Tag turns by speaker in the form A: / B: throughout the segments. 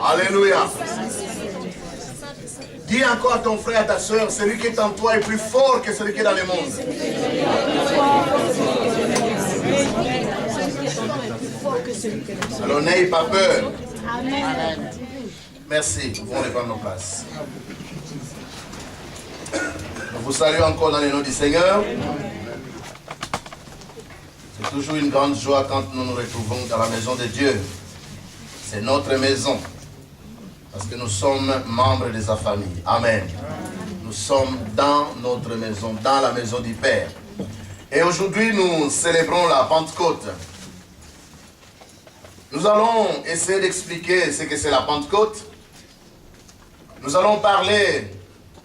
A: Alléluia. Dis encore à ton frère, à ta soeur, celui qui est en toi est plus fort que celui qui est dans le monde. Alors n'ayez pas peur.
B: Amen.
A: Merci. Nous pouvons prendre nos places. Nous vous saluons encore dans le nom du Seigneur. C'est toujours une grande joie quand nous nous retrouvons dans la maison de Dieu. C'est notre maison. Parce que nous sommes membres de sa famille. Amen. Nous sommes dans notre maison, dans la maison du Père. Et aujourd'hui, nous célébrons la Pentecôte. Nous allons essayer d'expliquer ce que c'est la Pentecôte. Nous allons parler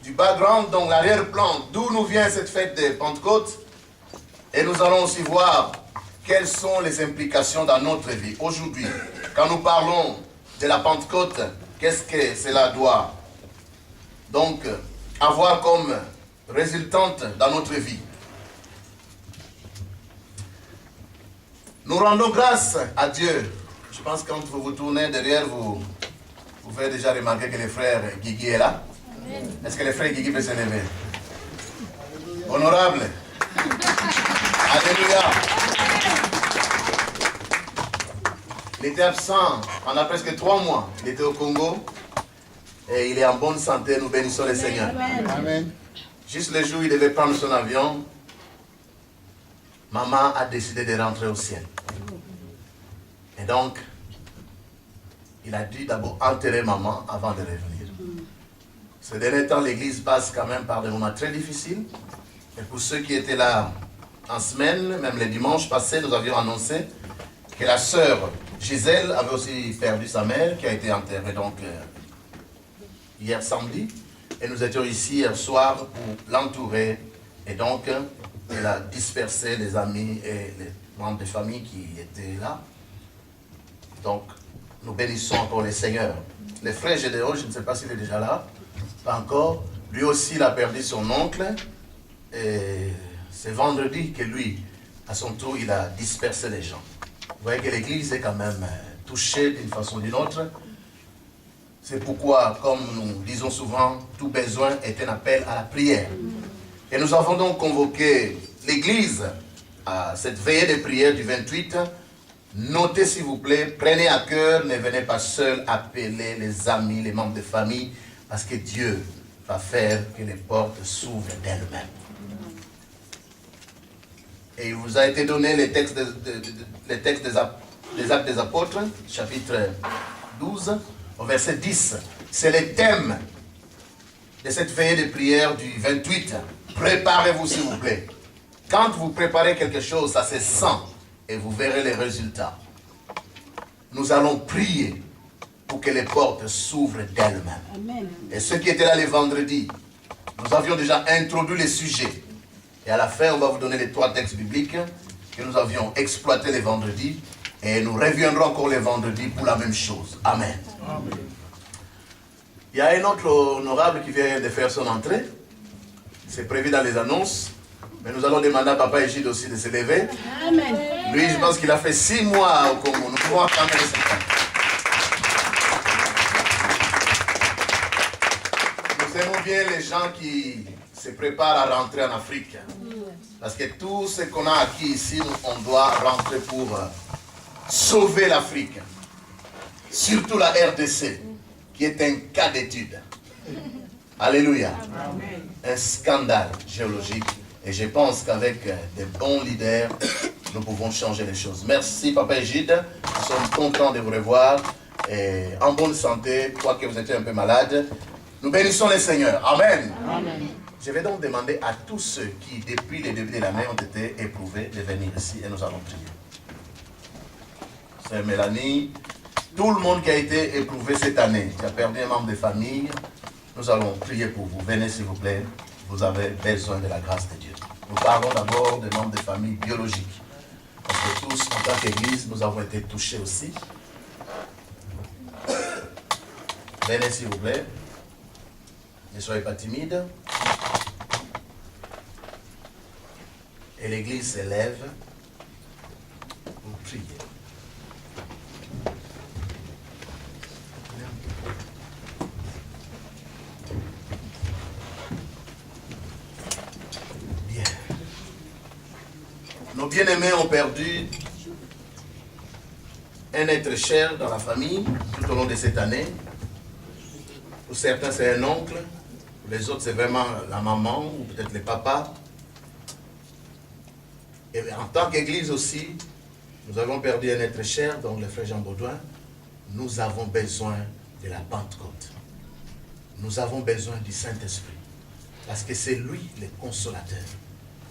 A: du background, donc l'arrière-plan, d'où nous vient cette fête de Pentecôte. Et nous allons aussi voir quelles sont les implications dans notre vie. Aujourd'hui, quand nous parlons de la Pentecôte, qu'est-ce que cela doit donc avoir comme résultante dans notre vie? Nous rendons grâce à Dieu. Je pense que quand vous vous tournez derrière, vous pouvez déjà remarquer que le frère Guigui est là. Est-ce que le frère Guigui peut se lever? Honorable. Alléluia. Il était absent pendant presque 3 mois. Il était au Congo et il est en bonne santé. Nous bénissons le Seigneur.
B: Amen.
A: Juste le jour où il devait prendre son avion, maman a décidé de rentrer au ciel. Et donc, il a dû d'abord enterrer maman avant de revenir. Ces derniers temps, l'église passe quand même par des moments très difficiles. Et pour ceux qui étaient là en semaine, même les dimanches passés, nous avions annoncé que la sœur Gisèle avait aussi perdu sa mère, qui a été enterrée donc hier samedi. Et nous étions ici hier soir pour l'entourer. Et donc, elle a dispersé les amis et les membres de famille qui étaient là. Donc, nous bénissons encore le Seigneur. Le frère Gédéon, je ne sais pas s'il est déjà là, pas encore. Lui aussi, il a perdu son oncle. Et c'est vendredi que lui, à son tour, il a dispersé les gens. Vous voyez que l'église est quand même touchée d'une façon ou d'une autre. C'est pourquoi, comme nous disons souvent, tout besoin est un appel à la prière. Et nous avons donc convoqué l'église à cette veillée de prière du 28. Notez s'il vous plaît, prenez à cœur, ne venez pas seul, appelez les amis, les membres de famille, parce que Dieu va faire que les portes s'ouvrent d'elles-mêmes. Et il vous a été donné les textes, des Actes des Apôtres, chapitre 12, au verset 10. C'est le thème de cette veillée de prière du 28. Préparez-vous s'il vous plaît. Quand vous préparez quelque chose, ça se sent et vous verrez les résultats. Nous allons prier pour que les portes s'ouvrent d'elles-mêmes. Et ceux qui étaient là les vendredis, nous avions déjà introduit les sujets. Et à la fin, on va vous donner les 3 textes bibliques que nous avions exploités les vendredis. Et nous reviendrons encore les vendredis pour la même chose. Amen. Amen. Il y a un autre honorable qui vient de faire son entrée. C'est prévu dans les annonces. Mais nous allons demander à Papa Égide aussi de se lever.
B: Amen.
A: Lui, je pense qu'il a fait 6 mois au Congo. Nous pouvons acclamer le Seigneur. Nous aimons bien les gens qui se préparent à rentrer en Afrique. Parce que tout ce qu'on a acquis ici, on doit rentrer pour sauver l'Afrique. Surtout la RDC, qui est un cas d'étude. Alléluia. Amen. Un scandale géologique. Et je pense qu'avec des bons leaders, nous pouvons changer les choses. Merci, Papa Égide. Nous sommes contents de vous revoir. Et en bonne santé, quoique vous étiez un peu malade. Nous bénissons le Seigneur. Amen. Amen. Je vais donc demander à tous ceux qui, depuis le début de l'année, ont été éprouvés de venir ici et nous allons prier. C'est Mélanie. Tout le monde qui a été éprouvé cette année, qui a perdu un membre de famille, nous allons prier pour vous. Venez s'il vous plaît. Vous avez besoin de la grâce de Dieu. Nous parlons d'abord des membres de famille biologiques. Parce que tous, en tant qu'Église, nous avons été touchés aussi. Venez s'il vous plaît. Ne soyez pas timides. Et l'Église s'élève pour prier. bien-aimés ont perdu un être cher dans la famille tout au long de cette année. Pour certains, c'est un oncle. Pour les autres, c'est vraiment la maman ou peut-être les papas. Et en tant qu'Église aussi, nous avons perdu un être cher, donc le frère Jean Baudouin. Nous avons besoin de la Pentecôte. Nous avons besoin du Saint-Esprit. Parce que c'est lui le consolateur.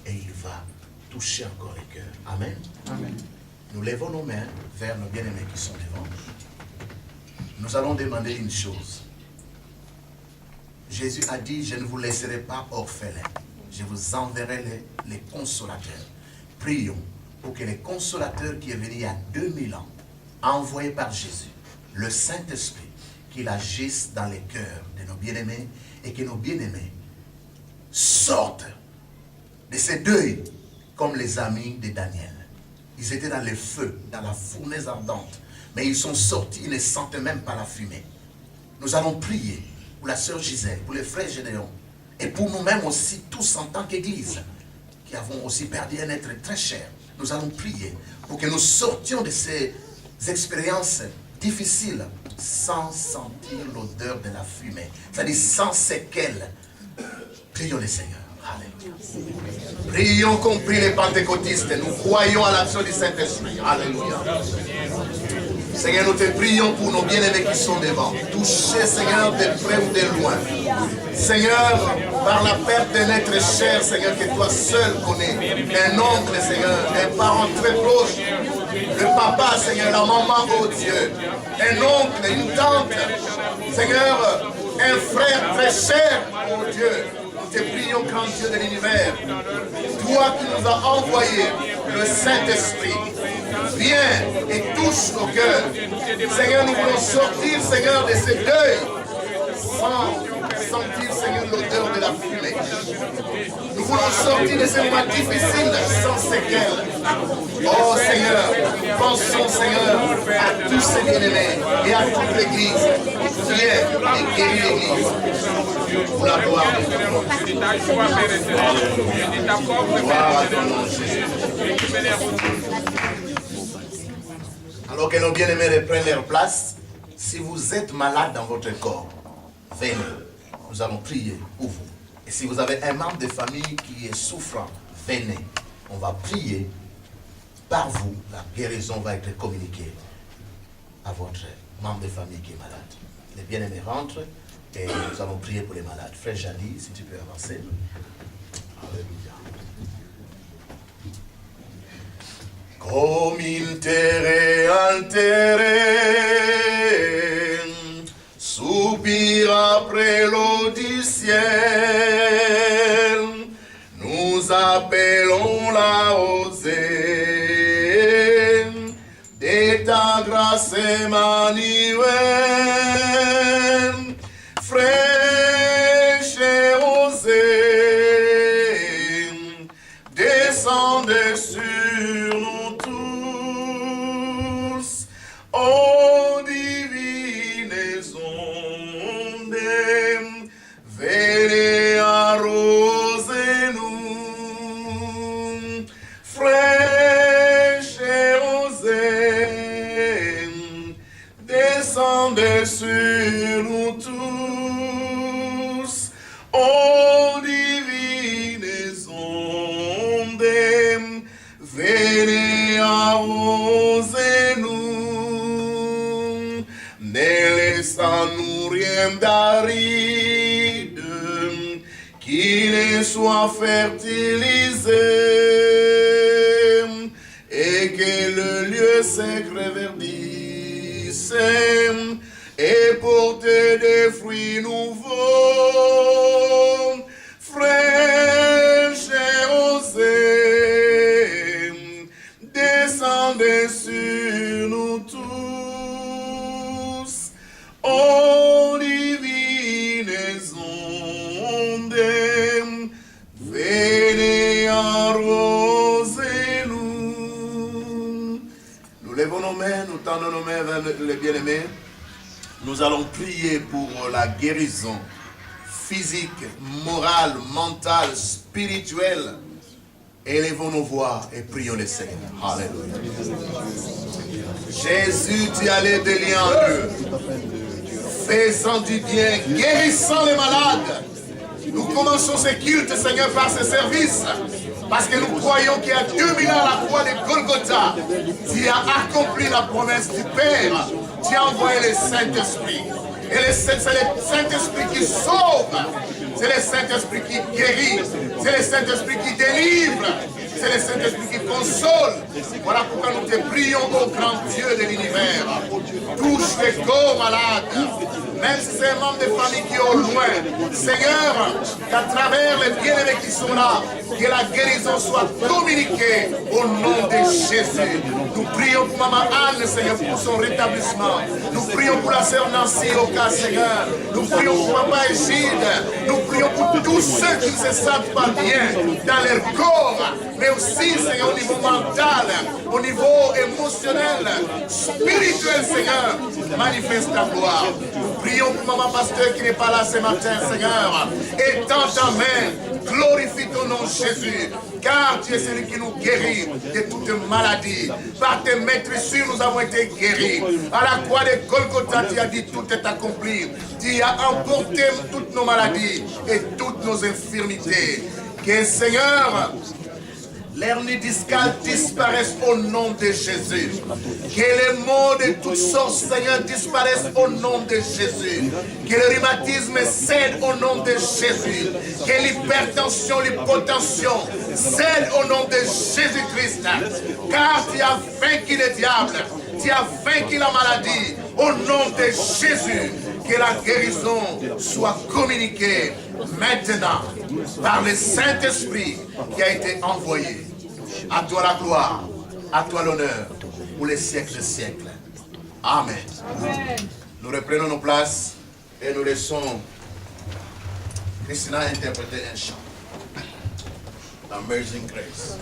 A: Et il va toucher encore les cœurs. Amen.
B: Amen.
A: Nous levons nos mains vers nos bien-aimés qui sont devant nous. Nous allons demander une chose. Jésus a dit, je ne vous laisserai pas orphelins. Je vous enverrai les consolateurs. Prions pour que le consolateur qui est venu il y a 2000 ans, envoyé par Jésus, le Saint-Esprit, qu'il agisse dans les cœurs de nos bien-aimés et que nos bien-aimés sortent de ces deuils comme les amis de Daniel. Ils étaient dans le feu, dans la fournaise ardente, mais ils sont sortis, ils ne sentaient même pas la fumée. Nous allons prier pour la sœur Gisèle, pour les frères Gédéon, et pour nous-mêmes aussi, tous en tant qu'Église, qui avons aussi perdu un être très cher. Nous allons prier pour que nous sortions de ces expériences difficiles sans sentir l'odeur de la fumée, c'est-à-dire sans séquelles. Prions le Seigneur. Alléluia. Prions comme prient les pentecôtistes. Nous croyons à l'action du Saint-Esprit. Alléluia. Seigneur, nous te prions pour nos bien-aimés qui sont devant. Touchez, Seigneur, de près ou de loin. Seigneur, par la perte d'un être cher, Seigneur, que toi seul connais. Un oncle, Seigneur, un parent très proche. Le papa, Seigneur, la maman, oh Dieu. Un oncle, une tante. Seigneur, un frère très cher, oh Dieu. Nous te prions, grand Dieu de l'univers. Toi qui nous as envoyé le Saint-Esprit. Viens et touche nos cœurs. Seigneur, nous voulons sortir, Seigneur, de ce deuil sans sentir, Seigneur, l'odeur de la fumée. Nous voulons sortir de ce mois difficile sans séquelles. Oh Seigneur, pensons, Seigneur, à tous ces bien-aimés et à toute l'Église. Viens et guéris l'Église. Pour la gloire de Dieu. Gloire à ton nom, Jésus. Alors que nos bien-aimés reprennent leur place, si vous êtes malade dans votre corps, venez, nous allons prier pour vous. Et si vous avez un membre de famille qui est souffrant, venez, on va prier par vous. La guérison va être communiquée à votre membre de famille qui est malade. Les bien-aimés rentrent et nous allons prier pour les malades. Frère Jadi, si tu peux avancer. Alléluia. Comme il terre altéré, soupire après l'eau du ciel, nous appelons la rosée de ta grâce Emmanuel, fraîche et rosée, descendez sur nous tous, ô divines ondes, venez arroser-nous, fraîche et rosée, descendez sur nous tous, ô divines ondes, venez arroser-nous, ne laissant-nous rien d'aride, qui ne soit fertilisé, et que le lieu sacré verdisse, et porte des fruits nouveaux, fraîches et rosés, descendez sur nous tous, ô divines ondes, venez arroser-nous. Nous levons nos mains, nous tendons nos mains vers les bien-aimés. Nous allons prier pour la guérison physique, morale, mentale, spirituelle Élevons nos voix et prions le Seigneur. Alléluia. Jésus, tu allais de liens en Dieu, faisant du bien, guérissant les malades. Nous commençons ce culte, Seigneur, par ce service. Parce que nous croyons qu'il y a 2000 ans à la croix de Golgotha, tu as accompli la promesse du Père. Tu as envoyé le Saint-Esprit. Et c'est le Saint-Esprit qui sauve. C'est le Saint-Esprit qui guérit. C'est le Saint-Esprit qui délivre. C'est le Saint-Esprit qui console. Voilà pourquoi nous te prions, ô grand Dieu de l'univers. Touche les corps malades. Même si c'est un membre de famille qui est au loin. Seigneur, qu'à travers les bien-aimés qui sont là, que la guérison soit communiquée au nom de Jésus. Nous prions pour Maman Anne, Seigneur, pour son rétablissement. Nous prions pour la sœur Nancy au cas, Seigneur. Nous prions pour Papa Égide. Nous prions pour tous ceux qui ne se sentent pas bien dans leur corps, mais aussi, Seigneur, au niveau mental, au niveau émotionnel, spirituel, Seigneur. Manifeste ta gloire. Nous prions pour Maman Pasteur qui n'est pas là ce matin, Seigneur. Étends ta main. Glorifie ton nom, Jésus, car tu es celui qui nous guérit de toute maladie. Par tes maîtresses, nous avons été guéris. À la croix de Golgotha, tu as dit tout est accompli. Tu as emporté toutes nos maladies et toutes nos infirmités. Que Seigneur, l'hernie discale disparaisse au nom de Jésus. Que les maux de toutes sortes, Seigneur, disparaissent au nom de Jésus. Que le rhumatisme cède au nom de Jésus. Que l'hypertension, l'hypotension cède au nom de Jésus-Christ. Car tu as vaincu le diable. Tu as vaincu la maladie. Au nom de Jésus. Que la guérison soit communiquée maintenant par le Saint-Esprit qui a été envoyé. À toi la gloire, à toi l'honneur, pour les siècles des siècles. Amen. Amen. Nous reprenons nos places et nous laissons Christina interpréter un chant. Amazing Grace.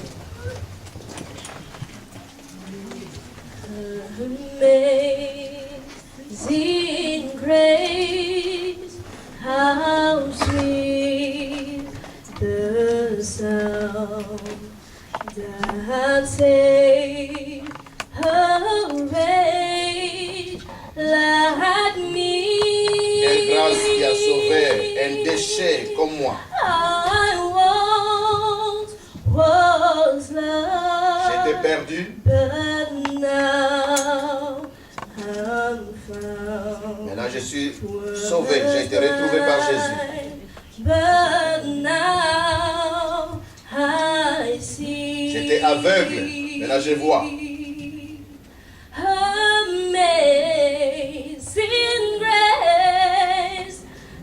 C: Amazing grace, how sweet the sound that saved a wretch like me.
A: Quelle grâce qui a sauvé un déchet comme moi.
C: I once was lost.
A: J'étais perdu.
C: But now I'm found.
A: Maintenant je suis sauvé. J'ai été retrouvé par Jésus.
C: But now I see.
A: J'étais aveugle. Maintenant je vois.
C: Amazing grace,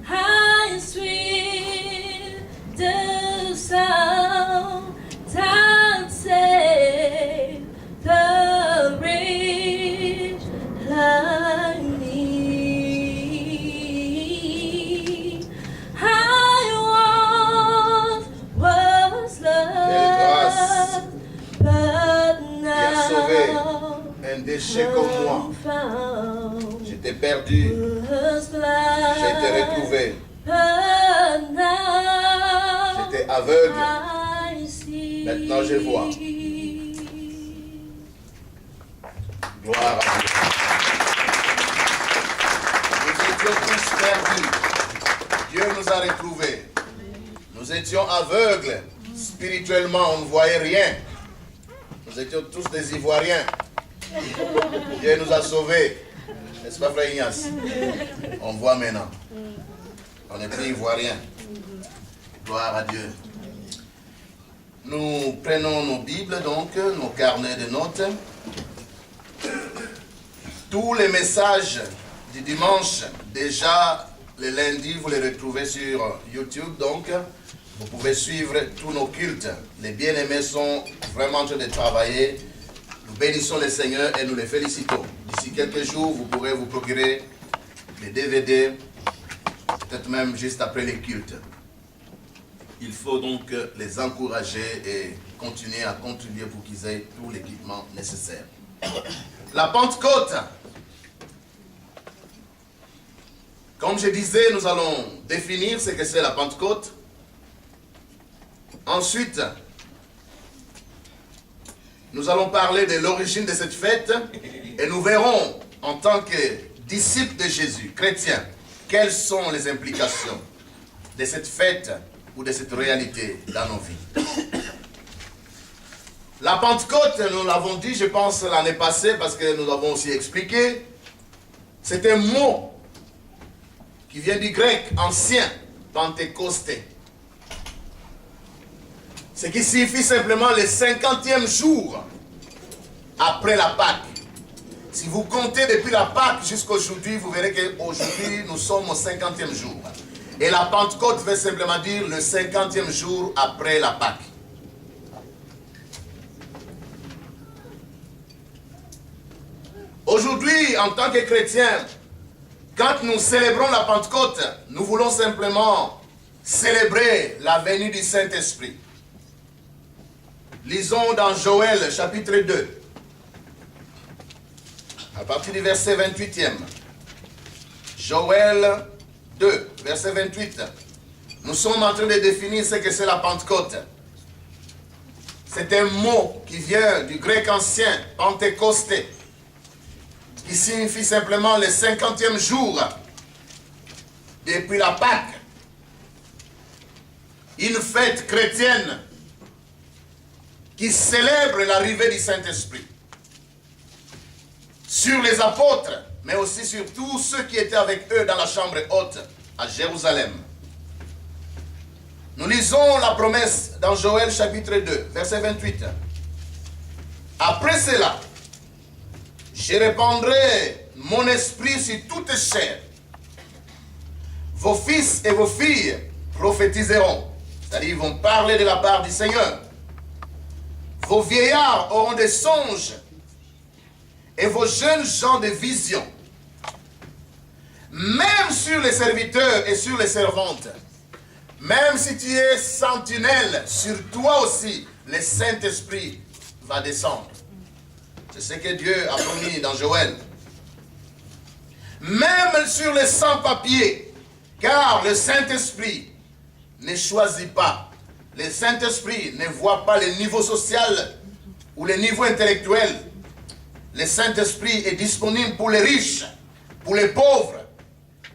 C: how sweet the sound that saved the wretch like me. I once was lost, but now
A: un déchet comme moi. J'étais perdu. J'ai été retrouvé. J'étais aveugle. Maintenant je vois. Gloire à Dieu. Nous étions tous perdus. Dieu nous a retrouvés. Nous étions aveugles. Spirituellement, on ne voyait rien. Nous étions tous des Ivoiriens. Dieu nous a sauvés. N'est-ce pas, frère Ignace? On voit maintenant. On n'est plus Ivoiriens. Gloire à Dieu. Nous prenons nos Bibles, donc, nos carnets de notes. Tous les messages du dimanche, déjà le lundi, vous les retrouvez sur YouTube, donc vous pouvez suivre tous nos cultes. Les bien-aimés sont vraiment en train de travailler. Nous bénissons le Seigneur et nous les félicitons. D'ici quelques jours, vous pourrez vous procurer les DVD, peut-être même juste après les cultes. Il faut donc les encourager et continuer à contribuer pour qu'ils aient tout l'équipement nécessaire. La Pentecôte. Comme je disais, nous allons définir ce que c'est la Pentecôte. Ensuite, nous allons parler de l'origine de cette fête et nous verrons en tant que disciples de Jésus, chrétiens, quelles sont les implications de cette fête ou de cette réalité dans nos vies. La Pentecôte, nous l'avons dit, je pense, l'année passée, parce que nous avons aussi expliqué, c'est un mot qui vient du grec ancien, Pentecosté. Ce qui signifie simplement le 50e jour après la Pâque. Si vous comptez depuis la Pâque jusqu'à aujourd'hui, vous verrez qu'aujourd'hui, nous sommes au 50e jour. Et la Pentecôte veut simplement dire le 50e jour après la Pâque. Aujourd'hui, en tant que chrétiens, quand nous célébrons la Pentecôte, nous voulons simplement célébrer la venue du Saint-Esprit. Lisons dans Joël chapitre 2, à partir du verset 28e. Joël 2, verset 28. Nous sommes en train de définir ce que c'est la Pentecôte. C'est un mot qui vient du grec ancien, Pentecosté, qui signifie simplement le 50e jour depuis la Pâque. Une fête chrétienne qui célèbre l'arrivée du Saint-Esprit sur les apôtres, mais aussi sur tous ceux qui étaient avec eux dans la chambre haute à Jérusalem. Nous lisons la promesse dans Joël chapitre 2, verset 28. Après cela, je répandrai mon esprit sur toute chair. Vos fils et vos filles prophétiseront, c'est-à-dire ils vont parler de la part du Seigneur. Vos vieillards auront des songes et vos jeunes gens des visions. Même sur les serviteurs et sur les servantes, même si tu es sentinelle, sur toi aussi, le Saint-Esprit va descendre. C'est ce que Dieu a promis dans Joël. Même sur les sans-papiers, car le Saint-Esprit ne choisit pas. Le Saint-Esprit ne voit pas le niveau social ou le niveau intellectuel. Le Saint-Esprit est disponible pour les riches, pour les pauvres.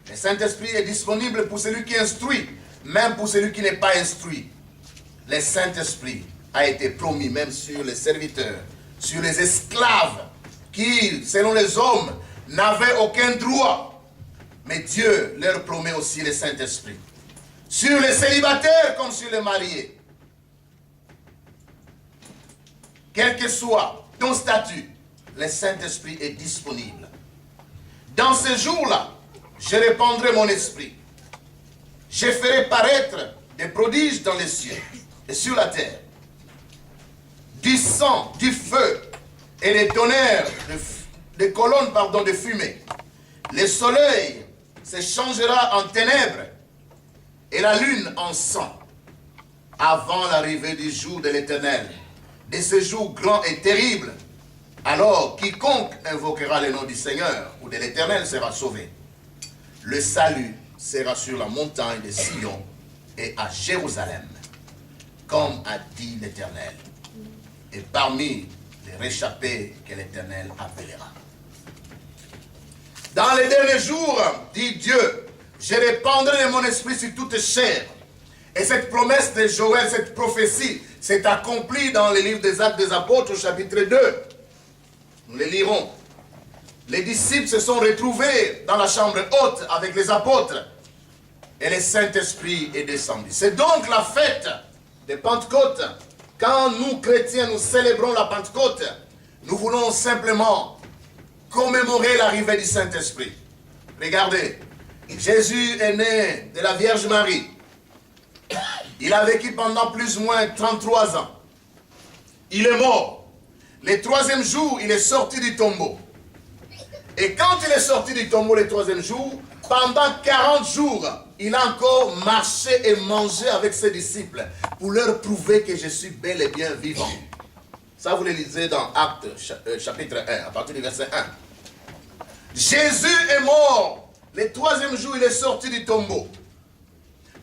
A: Le Saint-Esprit est disponible pour celui qui instruit, même pour celui qui n'est pas instruit. Le Saint-Esprit a été promis même sur les serviteurs, sur les esclaves qui, selon les hommes, n'avaient aucun droit. Mais Dieu leur promet aussi le Saint-Esprit. Sur les célibataires comme sur les mariés. Quel que soit ton statut, le Saint-Esprit est disponible. Dans ces jours-là, je répandrai mon esprit. Je ferai paraître des prodiges dans les cieux et sur la terre. Du sang, du feu et les tonnerres, des colonnes de fumée. Le soleil se changera en ténèbres et la lune en sang avant l'arrivée du jour de l'Éternel, de ce jour grand et terrible. Alors quiconque invoquera le nom du Seigneur ou de l'Éternel sera sauvé. Le salut sera sur la montagne de Sion et à Jérusalem, comme a dit l'Éternel, et parmi les réchappés que l'Éternel appellera. Dans les derniers jours, dit Dieu, je répandrai de mon esprit sur toute chair. Et cette promesse de Joël, cette prophétie, s'est accomplie dans le livre des Actes des Apôtres, au chapitre 2. Nous les lirons. Les disciples se sont retrouvés dans la chambre haute avec les apôtres. Et le Saint-Esprit est descendu. C'est donc la fête de Pentecôte. Quand nous, chrétiens, nous célébrons la Pentecôte, nous voulons simplement commémorer l'arrivée du Saint-Esprit. Regardez, Jésus est né de la Vierge Marie. Il a vécu pendant plus ou moins 33 ans. Il est mort. Le troisième jour, il est sorti du tombeau. Et quand il est sorti du tombeau le troisième jour, pendant 40 jours, il a encore marché et mangé avec ses disciples pour leur prouver que je suis bel et bien vivant. Ça, vous le lisez dans Actes chapitre 1, à partir du verset 1. Jésus est mort. Le troisième jour, il est sorti du tombeau.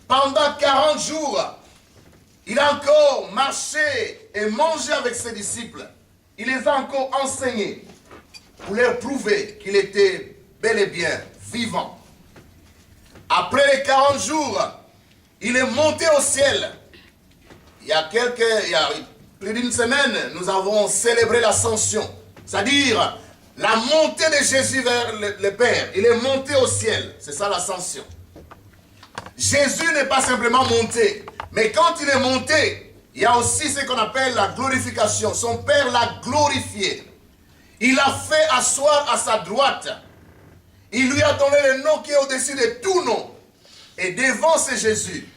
A: Pendant 40 jours, il a encore marché et mangé avec ses disciples. il les a encore enseignés pour leur prouver qu'il était bel et bien vivant. Après les 40 jours, il est monté au ciel. Il y a plus d'une semaine, nous avons célébré l'ascension, c'est-à-dire la montée de Jésus vers le Père. Il est monté au ciel, c'est ça l'ascension. Jésus n'est pas simplement monté, mais quand il est monté, il y a aussi ce qu'on appelle la glorification. Son Père l'a glorifié. Il l'a fait asseoir à sa droite. Il lui a donné le nom qui est au-dessus de tout nom. Et devant ce Jésus,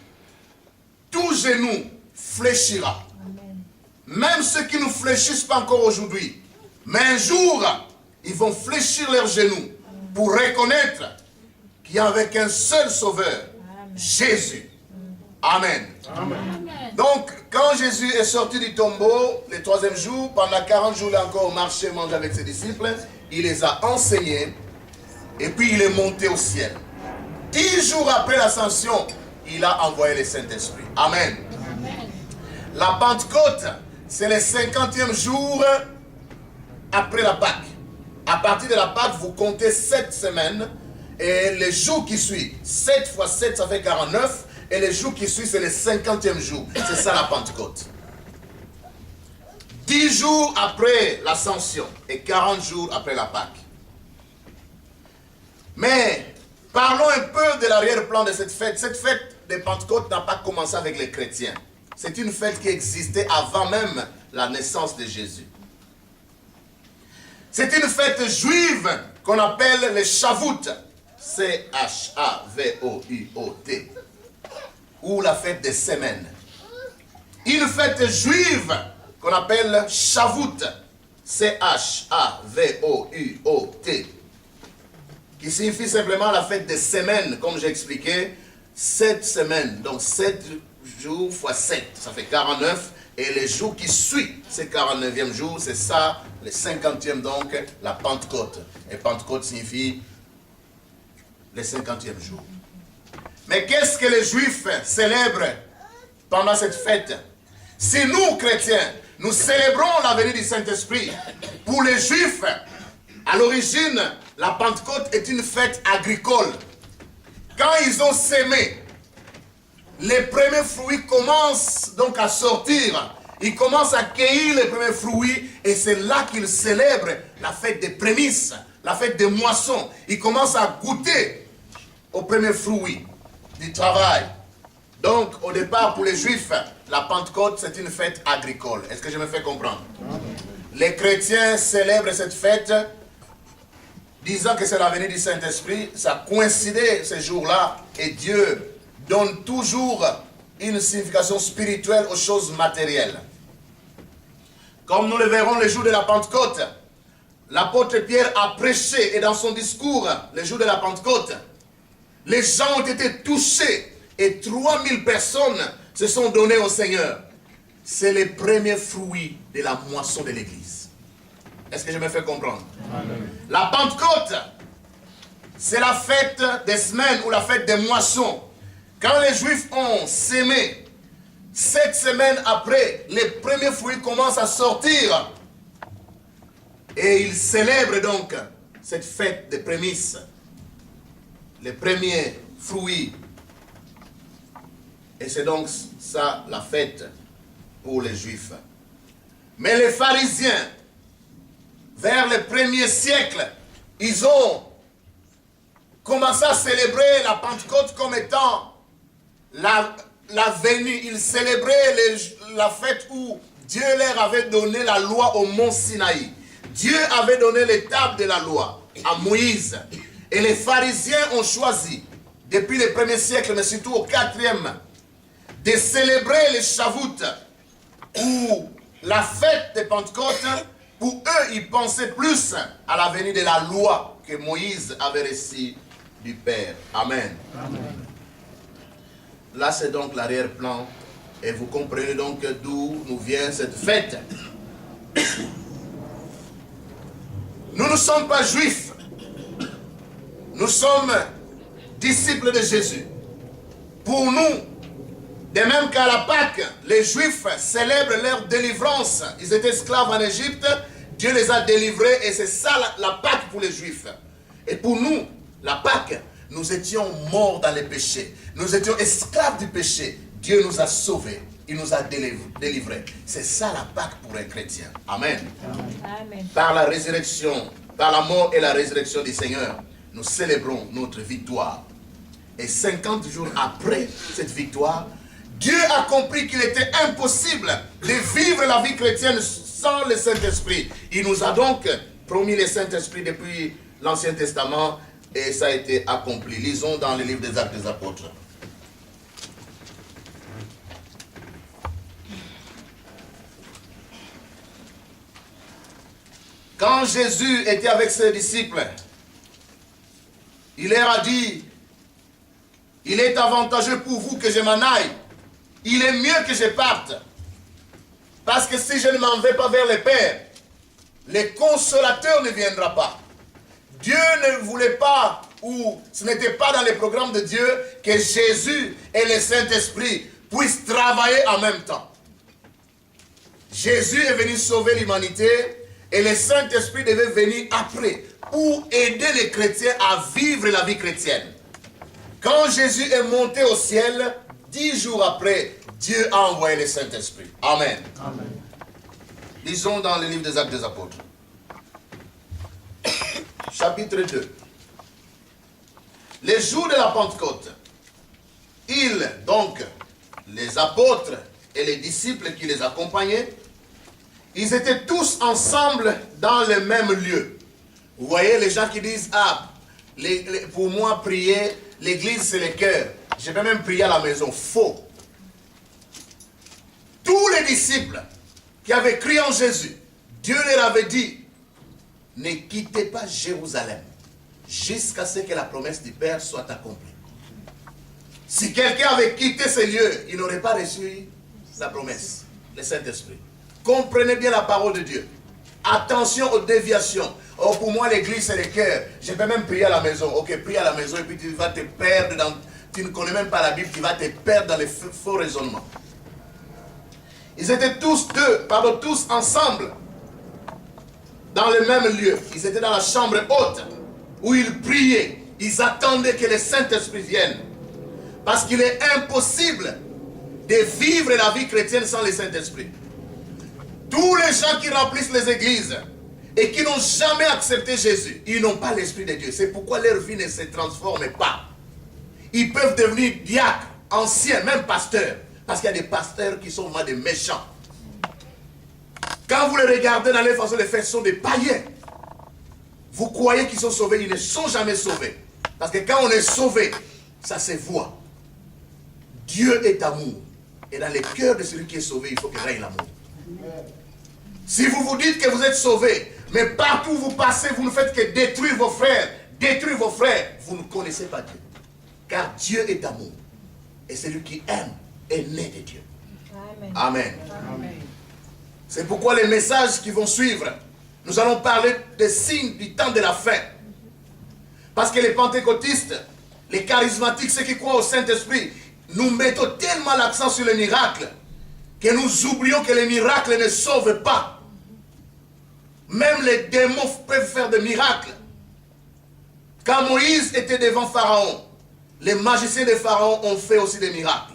A: tout genou fléchira. Amen. Même ceux qui ne fléchissent pas encore aujourd'hui. Mais un jour, ils vont fléchir leurs genoux pour reconnaître qu'il y a avec un seul sauveur, Amen. Jésus. Amen. Amen. Donc, quand Jésus est sorti du tombeau, le 3e jour, pendant 40 jours, il a encore marché, mangé avec ses disciples, il les a enseignés, et puis il est monté au ciel. 10 jours après l'ascension, il a envoyé le Saint-Esprit. Amen. Amen. La Pentecôte, c'est le 50e jour après la Pâque. À partir de la Pâque, vous comptez 7 semaines, et les jours qui suivent, 7 fois 7, ça fait 49, et les jours qui suivent, c'est le 50e jour. C'est ça la Pentecôte. 10 jours après l'ascension et 40 jours après la Pâque. Mais parlons un peu de l'arrière-plan de cette fête. Cette fête de Pentecôte n'a pas commencé avec les chrétiens. C'est une fête qui existait avant même la naissance de Jésus. C'est une fête juive qu'on appelle le Shavuot. C-H-A-V-O-U-O-T. Ou la fête des semaines. Une fête juive qu'on appelle Shavuot. C-H-A-V-O-U-O-T. Qui signifie simplement la fête des semaines, comme j'ai expliqué. 7 semaines, donc 7 jours fois 7, ça fait 49. Et les jours qui suivent ce 49e jour, c'est ça, le 50e donc, la Pentecôte. Et Pentecôte signifie le 50e jour. Mais qu'est-ce que les Juifs célèbrent pendant cette fête? Si nous, chrétiens, nous célébrons la venue du Saint-Esprit, pour les Juifs, à l'origine, la Pentecôte est une fête agricole. Quand ils ont sémé, les premiers fruits commencent donc à sortir. Ils commencent à cueillir les premiers fruits et c'est là qu'ils célèbrent la fête des prémices, la fête des moissons. Ils commencent à goûter aux premiers fruits du travail. Donc, au départ, pour les Juifs, la Pentecôte, c'est une fête agricole. Est-ce que je me fais comprendre? Les chrétiens célèbrent cette fête disant que c'est la venue du Saint-Esprit. Ça coïncidait ce jour-là et Dieu donne toujours une signification spirituelle aux choses matérielles. Comme nous le verrons le jour de la Pentecôte, l'apôtre Pierre a prêché et dans son discours, le jour de la Pentecôte, les gens ont été touchés et 3000 personnes se sont données au Seigneur. C'est les premiers fruits de la moisson de l'Église. Est-ce que je me fais comprendre? Amen. La Pentecôte, c'est la fête des semaines ou la fête des moissons. Quand les Juifs ont sémé, 7 semaines après, les premiers fruits commencent à sortir. Et ils célèbrent donc cette fête des prémices. Les premiers fruits. Et c'est donc ça la fête pour les Juifs. Mais les pharisiens, vers le 1er siècle, ils ont commencé à célébrer la Pentecôte comme étant la venue. Ils célébraient la fête où Dieu leur avait donné la loi au mont Sinaï. Dieu avait donné les tables de la loi à Moïse. Et les pharisiens ont choisi, depuis le 1er siècle, mais surtout au 4e, de célébrer le Shavuot, ou la fête de Pentecôte. Pour eux, ils pensaient plus à la venue de la loi que Moïse avait reçue du Père. Amen. Amen. Là, c'est donc l'arrière-plan. Et vous comprenez donc d'où nous vient cette fête. Nous ne sommes pas juifs. Nous sommes disciples de Jésus. Pour nous, De même qu'à la Pâque, les Juifs célèbrent leur délivrance. Ils étaient esclaves en Égypte, Dieu les a délivrés et c'est ça la Pâque pour les Juifs. Et pour nous, la Pâque, nous étions morts dans les péchés. Nous étions esclaves du péché. Dieu nous a sauvés. Il nous a délivrés. C'est ça la Pâque pour un chrétien. Amen.
C: Amen.
A: Par la résurrection, par la mort et la résurrection du Seigneur, nous célébrons notre victoire. Et 50 jours après cette victoire, Dieu a compris qu'il était impossible de vivre la vie chrétienne sans le Saint-Esprit. Il nous a donc promis le Saint-Esprit depuis l'Ancien Testament et ça a été accompli. Lisons dans le livre des Actes des Apôtres. Quand Jésus était avec ses disciples, il leur a dit, il est avantageux pour vous que je m'en aille. Il est mieux que je parte. Parce que si je ne m'en vais pas vers le Père, le consolateur ne viendra pas. Dieu ne voulait pas, ou ce n'était pas dans les programmes de Dieu, que Jésus et le Saint-Esprit puissent travailler en même temps. Jésus est venu sauver l'humanité et le Saint-Esprit devait venir après pour aider les chrétiens à vivre la vie chrétienne. Quand Jésus est monté au ciel, 10 jours après, Dieu a envoyé le Saint-Esprit. Amen.
B: Amen.
A: Lisons dans le livre des Actes des Apôtres. Chapitre 2. Les jours de la Pentecôte, ils, donc, les apôtres et les disciples qui les accompagnaient, ils étaient tous ensemble dans le même lieu. Vous voyez les gens qui disent, ah, pour moi, prier, l'église c'est le cœur. Je vais même prier à la maison. Faux. Tous les disciples qui avaient cru en Jésus, Dieu leur avait dit, ne quittez pas Jérusalem jusqu'à ce que la promesse du Père soit accomplie. Si quelqu'un avait quitté ces lieux, il n'aurait pas reçu la promesse, le Saint-Esprit. Comprenez bien la parole de Dieu. Attention aux déviations. Oh, pour moi, l'église, c'est le cœur. Je peux même prier à la maison. Ok, prie à la maison et puis tu vas te perdre dans... Tu ne connais même pas la Bible, tu vas te perdre dans les faux raisonnements. Ils étaient tous ensemble, dans le même lieu. Ils étaient dans la chambre haute, où ils priaient. Ils attendaient que le Saint-Esprit vienne. Parce qu'il est impossible de vivre la vie chrétienne sans le Saint-Esprit. Tous les gens qui remplissent les églises et qui n'ont jamais accepté Jésus, ils n'ont pas l'Esprit de Dieu. C'est pourquoi leur vie ne se transforme pas. Ils peuvent devenir diacres, anciens, même pasteurs. Parce qu'il y a des pasteurs qui sont vraiment des méchants. Quand vous les regardez dans les façons de faire, ce sont des païens. Vous croyez qu'ils sont sauvés, ils ne sont jamais sauvés. Parce que quand on est sauvé, ça se voit. Dieu est amour. Et dans le cœur de celui qui est sauvé, il faut qu'il règne l'amour. Si vous vous dites que vous êtes sauvés, mais partout où vous passez, vous ne faites que détruire vos frères, vous ne connaissez pas Dieu. Car Dieu est amour. Et celui qui aime est né de Dieu. Amen. Amen. Amen. C'est pourquoi les messages qui vont suivre, nous allons parler des signes du temps de la fin. Parce que les pentecôtistes, les charismatiques, ceux qui croient au Saint-Esprit, nous mettons tellement l'accent sur les miracles que nous oublions que les miracles ne sauvent pas. Même les démons peuvent faire des miracles. Quand Moïse était devant Pharaon, les magiciens de Pharaon ont fait aussi des miracles.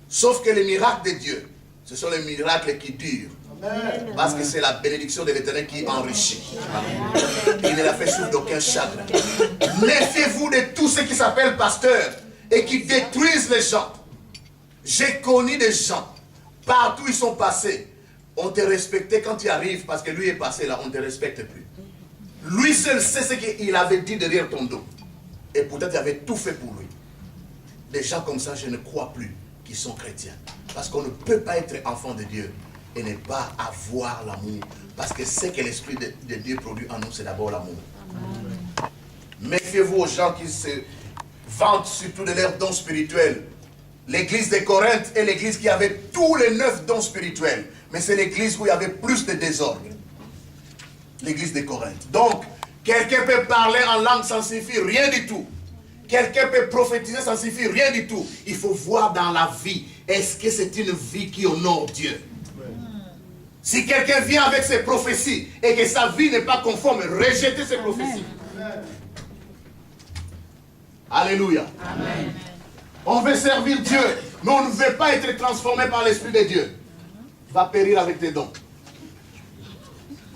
A: Sauf que les miracles de Dieu, ce sont les miracles qui durent. Amen. Parce que c'est la bénédiction de l'Éternel qui enrichit. Amen. Il ne la fait souffrir d'aucun chagrin. Méfiez-vous de tous ceux qui s'appellent pasteurs et qui détruisent les gens. J'ai connu des gens, partout ils sont passés, on te respectait quand tu arrives parce que lui est passé là, on ne te respecte plus. Lui seul sait ce qu'il avait dit derrière ton dos. Et pourtant tu avais tout fait pour lui. Des gens comme ça, je ne crois plus qu'ils sont chrétiens. Parce qu'on ne peut pas être enfant de Dieu et ne pas avoir l'amour. Parce que ce que l'Esprit de Dieu produit en nous, c'est d'abord l'amour. Méfiez-vous aux gens qui se vantent surtout de leurs dons spirituels. L'église de Corinthe est l'église qui avait tous les 9 dons spirituels. Mais c'est l'église où il y avait plus de désordre. L'église de Corinthe. Donc, quelqu'un peut parler en langue sans signifier rien du tout. Quelqu'un peut prophétiser, ça ne suffit rien du tout. Il faut voir dans la vie, est-ce que c'est une vie qui honore Dieu? Si quelqu'un vient avec ses prophéties et que sa vie n'est pas conforme, rejetez ses prophéties. Alléluia.
B: Amen.
A: On veut servir Dieu, mais on ne veut pas être transformé par l'Esprit de Dieu. Tu vas périr avec tes dons.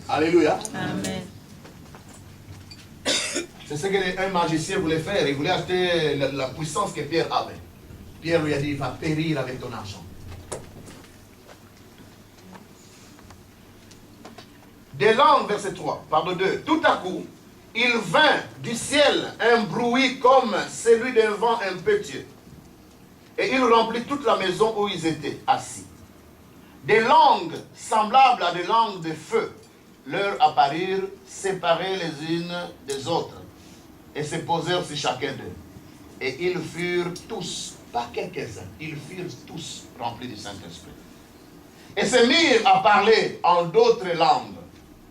A: Alléluia.
B: Amen.
A: C'est ce qu'un magicien voulait faire. Il voulait acheter la puissance que Pierre avait. Pierre lui a dit, il va périr avec ton argent. Des langues, verset 3, pardon 2. Tout à coup, il vint du ciel un bruit comme celui d'un vent impétueux. Et il remplit toute la maison où ils étaient assis. Des langues semblables à des langues de feu leur apparurent séparées les unes des autres et se posèrent sur chacun d'eux. Et ils furent tous, pas quelques-uns, ils furent tous remplis du Saint-Esprit. Et se mirent à parler en d'autres langues,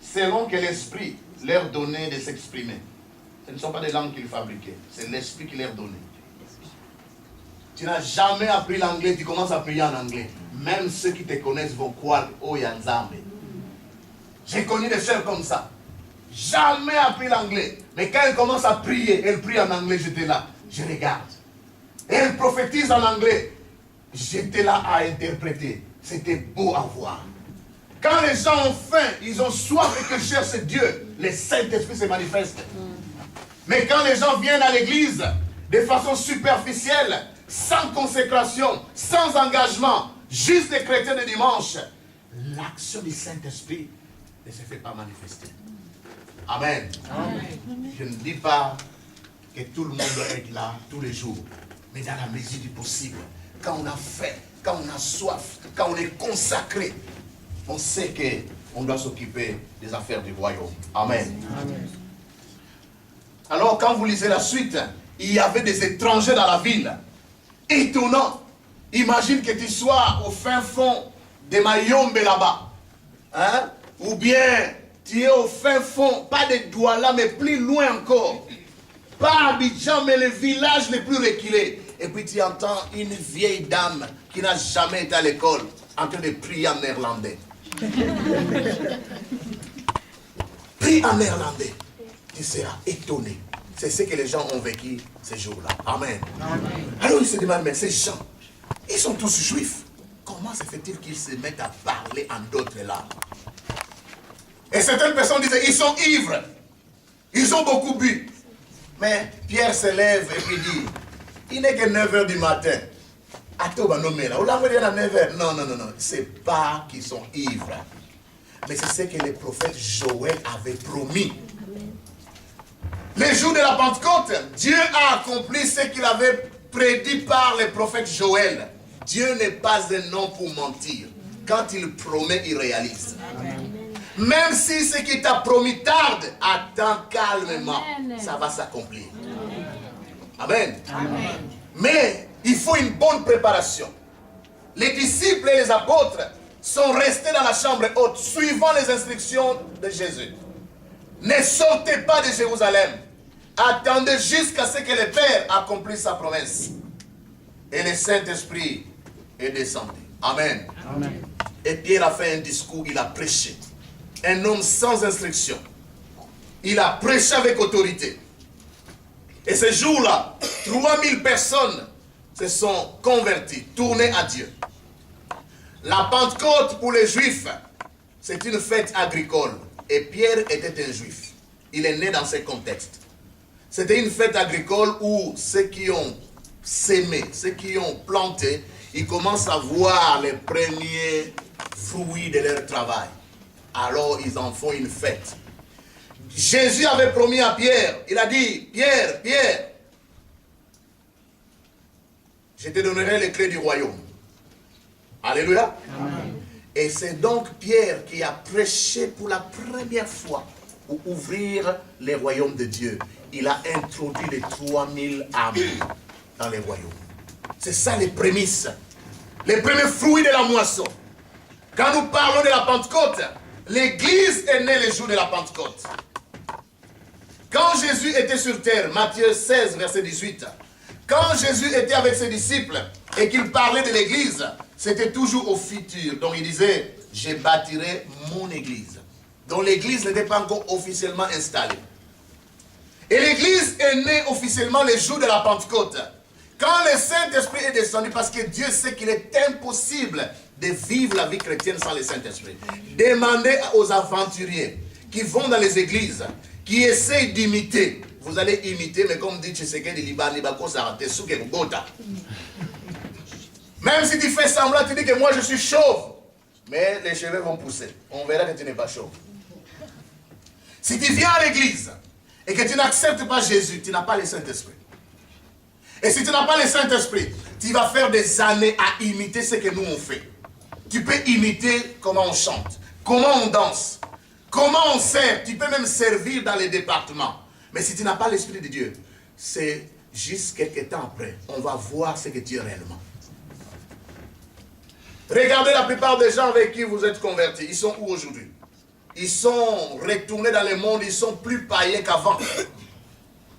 A: selon que l'Esprit leur donnait de s'exprimer. Ce ne sont pas des langues qu'ils fabriquaient, c'est l'Esprit qui leur donnait. Tu n'as jamais appris l'anglais, tu commences à prier en anglais. Même ceux qui te connaissent vont croire au Yanzambe. J'ai connu des sœurs comme ça. Jamais appris l'anglais. Mais quand elles commencent à prier, elles prient en anglais, j'étais là. Je regarde. Et elles prophétisent en anglais. J'étais là à interpréter. C'était beau à voir. Quand les gens ont faim, ils ont soif et que cherchent Dieu, le Saint-Esprit se manifeste. Mais quand les gens viennent à l'église de façon superficielle, sans consécration, sans engagement, juste des chrétiens de dimanche, l'action du Saint-Esprit ne se fait pas manifester. Amen. Amen. Je ne dis pas que tout le monde doit être là tous les jours, mais dans la mesure du possible. Quand on a faim, quand on a soif, quand on est consacré, on sait qu'on doit s'occuper des affaires du royaume. Amen. Amen. Alors quand vous lisez la suite, il y avait des étrangers dans la ville. Étonnant. Imagine que tu sois au fin fond de Mayombe là-bas. Hein? Ou bien tu es au fin fond, pas de Douala, mais plus loin encore. Pas Abidjan, mais le village le plus reculé. Et puis tu entends une vieille dame qui n'a jamais été à l'école en train de prier en néerlandais. Prie en néerlandais. Tu seras étonné. C'est ce que les gens ont vécu ces jours-là. Amen. Amen. Alors ils se demandent, mais ces gens, ils sont tous juifs. Comment se fait-il qu'ils se mettent à parler en d'autres langues? Et certaines personnes disaient, ils sont ivres. Ils ont beaucoup bu. Mais Pierre se lève et puis dit, il n'est que 9 h du matin. Non, non, non, non. C'est pas qu'ils sont ivres. Mais c'est ce que le prophète Joël avait promis. Les jours de la Pentecôte, Dieu a accompli ce qu'il avait prédit par le prophète Joël. Dieu n'est pas un homme pour mentir. Quand il promet, il réalise. Amen. Même si ce qu'il t'a promis tarde, attends calmement. Amen. Ça va s'accomplir. Amen. Amen. Mais il faut une bonne préparation. Les disciples et les apôtres sont restés dans la chambre haute, suivant les instructions de Jésus. Ne sortez pas de Jérusalem. Attendez jusqu'à ce que le Père accomplisse sa promesse. Et le Saint-Esprit est descendu. Amen. Amen. Et Pierre a fait un discours, il a prêché. Un homme sans instruction. Il a prêché avec autorité. Et ce jour-là, 3000 personnes se sont converties, tournées à Dieu. La Pentecôte pour les Juifs, c'est une fête agricole. Et Pierre était un Juif. Il est né dans ce contexte. C'était une fête agricole où ceux qui ont sémé, ceux qui ont planté, ils commencent à voir les premiers fruits de leur travail. Alors ils en font une fête. Jésus avait promis à Pierre, il a dit, Pierre, Pierre, je te donnerai les clés du royaume. Alléluia. Amen. Et c'est donc Pierre qui a prêché pour la première fois pour ouvrir les royaumes de Dieu. Il a introduit les 3000 âmes dans les royaumes. C'est ça les prémices. Les premiers fruits de la moisson. Quand nous parlons de la Pentecôte, l'Église est née le jour de la Pentecôte. Quand Jésus était sur terre, Matthieu 16, verset 18, quand Jésus était avec ses disciples et qu'il parlait de l'église, c'était toujours au futur. Donc il disait, je bâtirai mon église. Donc l'église n'était pas encore officiellement installée. Et l'église est née officiellement le jour de la Pentecôte. Quand le Saint-Esprit est descendu, parce que Dieu sait qu'il est impossible de vivre la vie chrétienne sans le Saint-Esprit. Demandez aux aventuriers qui vont dans les églises, qui essayent d'imiter. Vous allez imiter, mais comme dit Tshisekedi, même si tu fais semblant, tu dis que moi je suis chauve, mais les cheveux vont pousser. On verra que tu n'es pas chauve. Si tu viens à l'église et que tu n'acceptes pas Jésus, tu n'as pas le Saint-Esprit. Et si tu n'as pas le Saint-Esprit, tu vas faire des années à imiter ce que nous on fait. Tu peux imiter comment on chante, comment on danse, comment on sert. Tu peux même servir dans les départements. Mais si tu n'as pas l'Esprit de Dieu, c'est juste quelques temps après, on va voir ce que tu es réellement. Regardez la plupart des gens avec qui vous êtes convertis. Ils sont où aujourd'hui? Ils sont retournés dans le monde, ils sont plus païens qu'avant.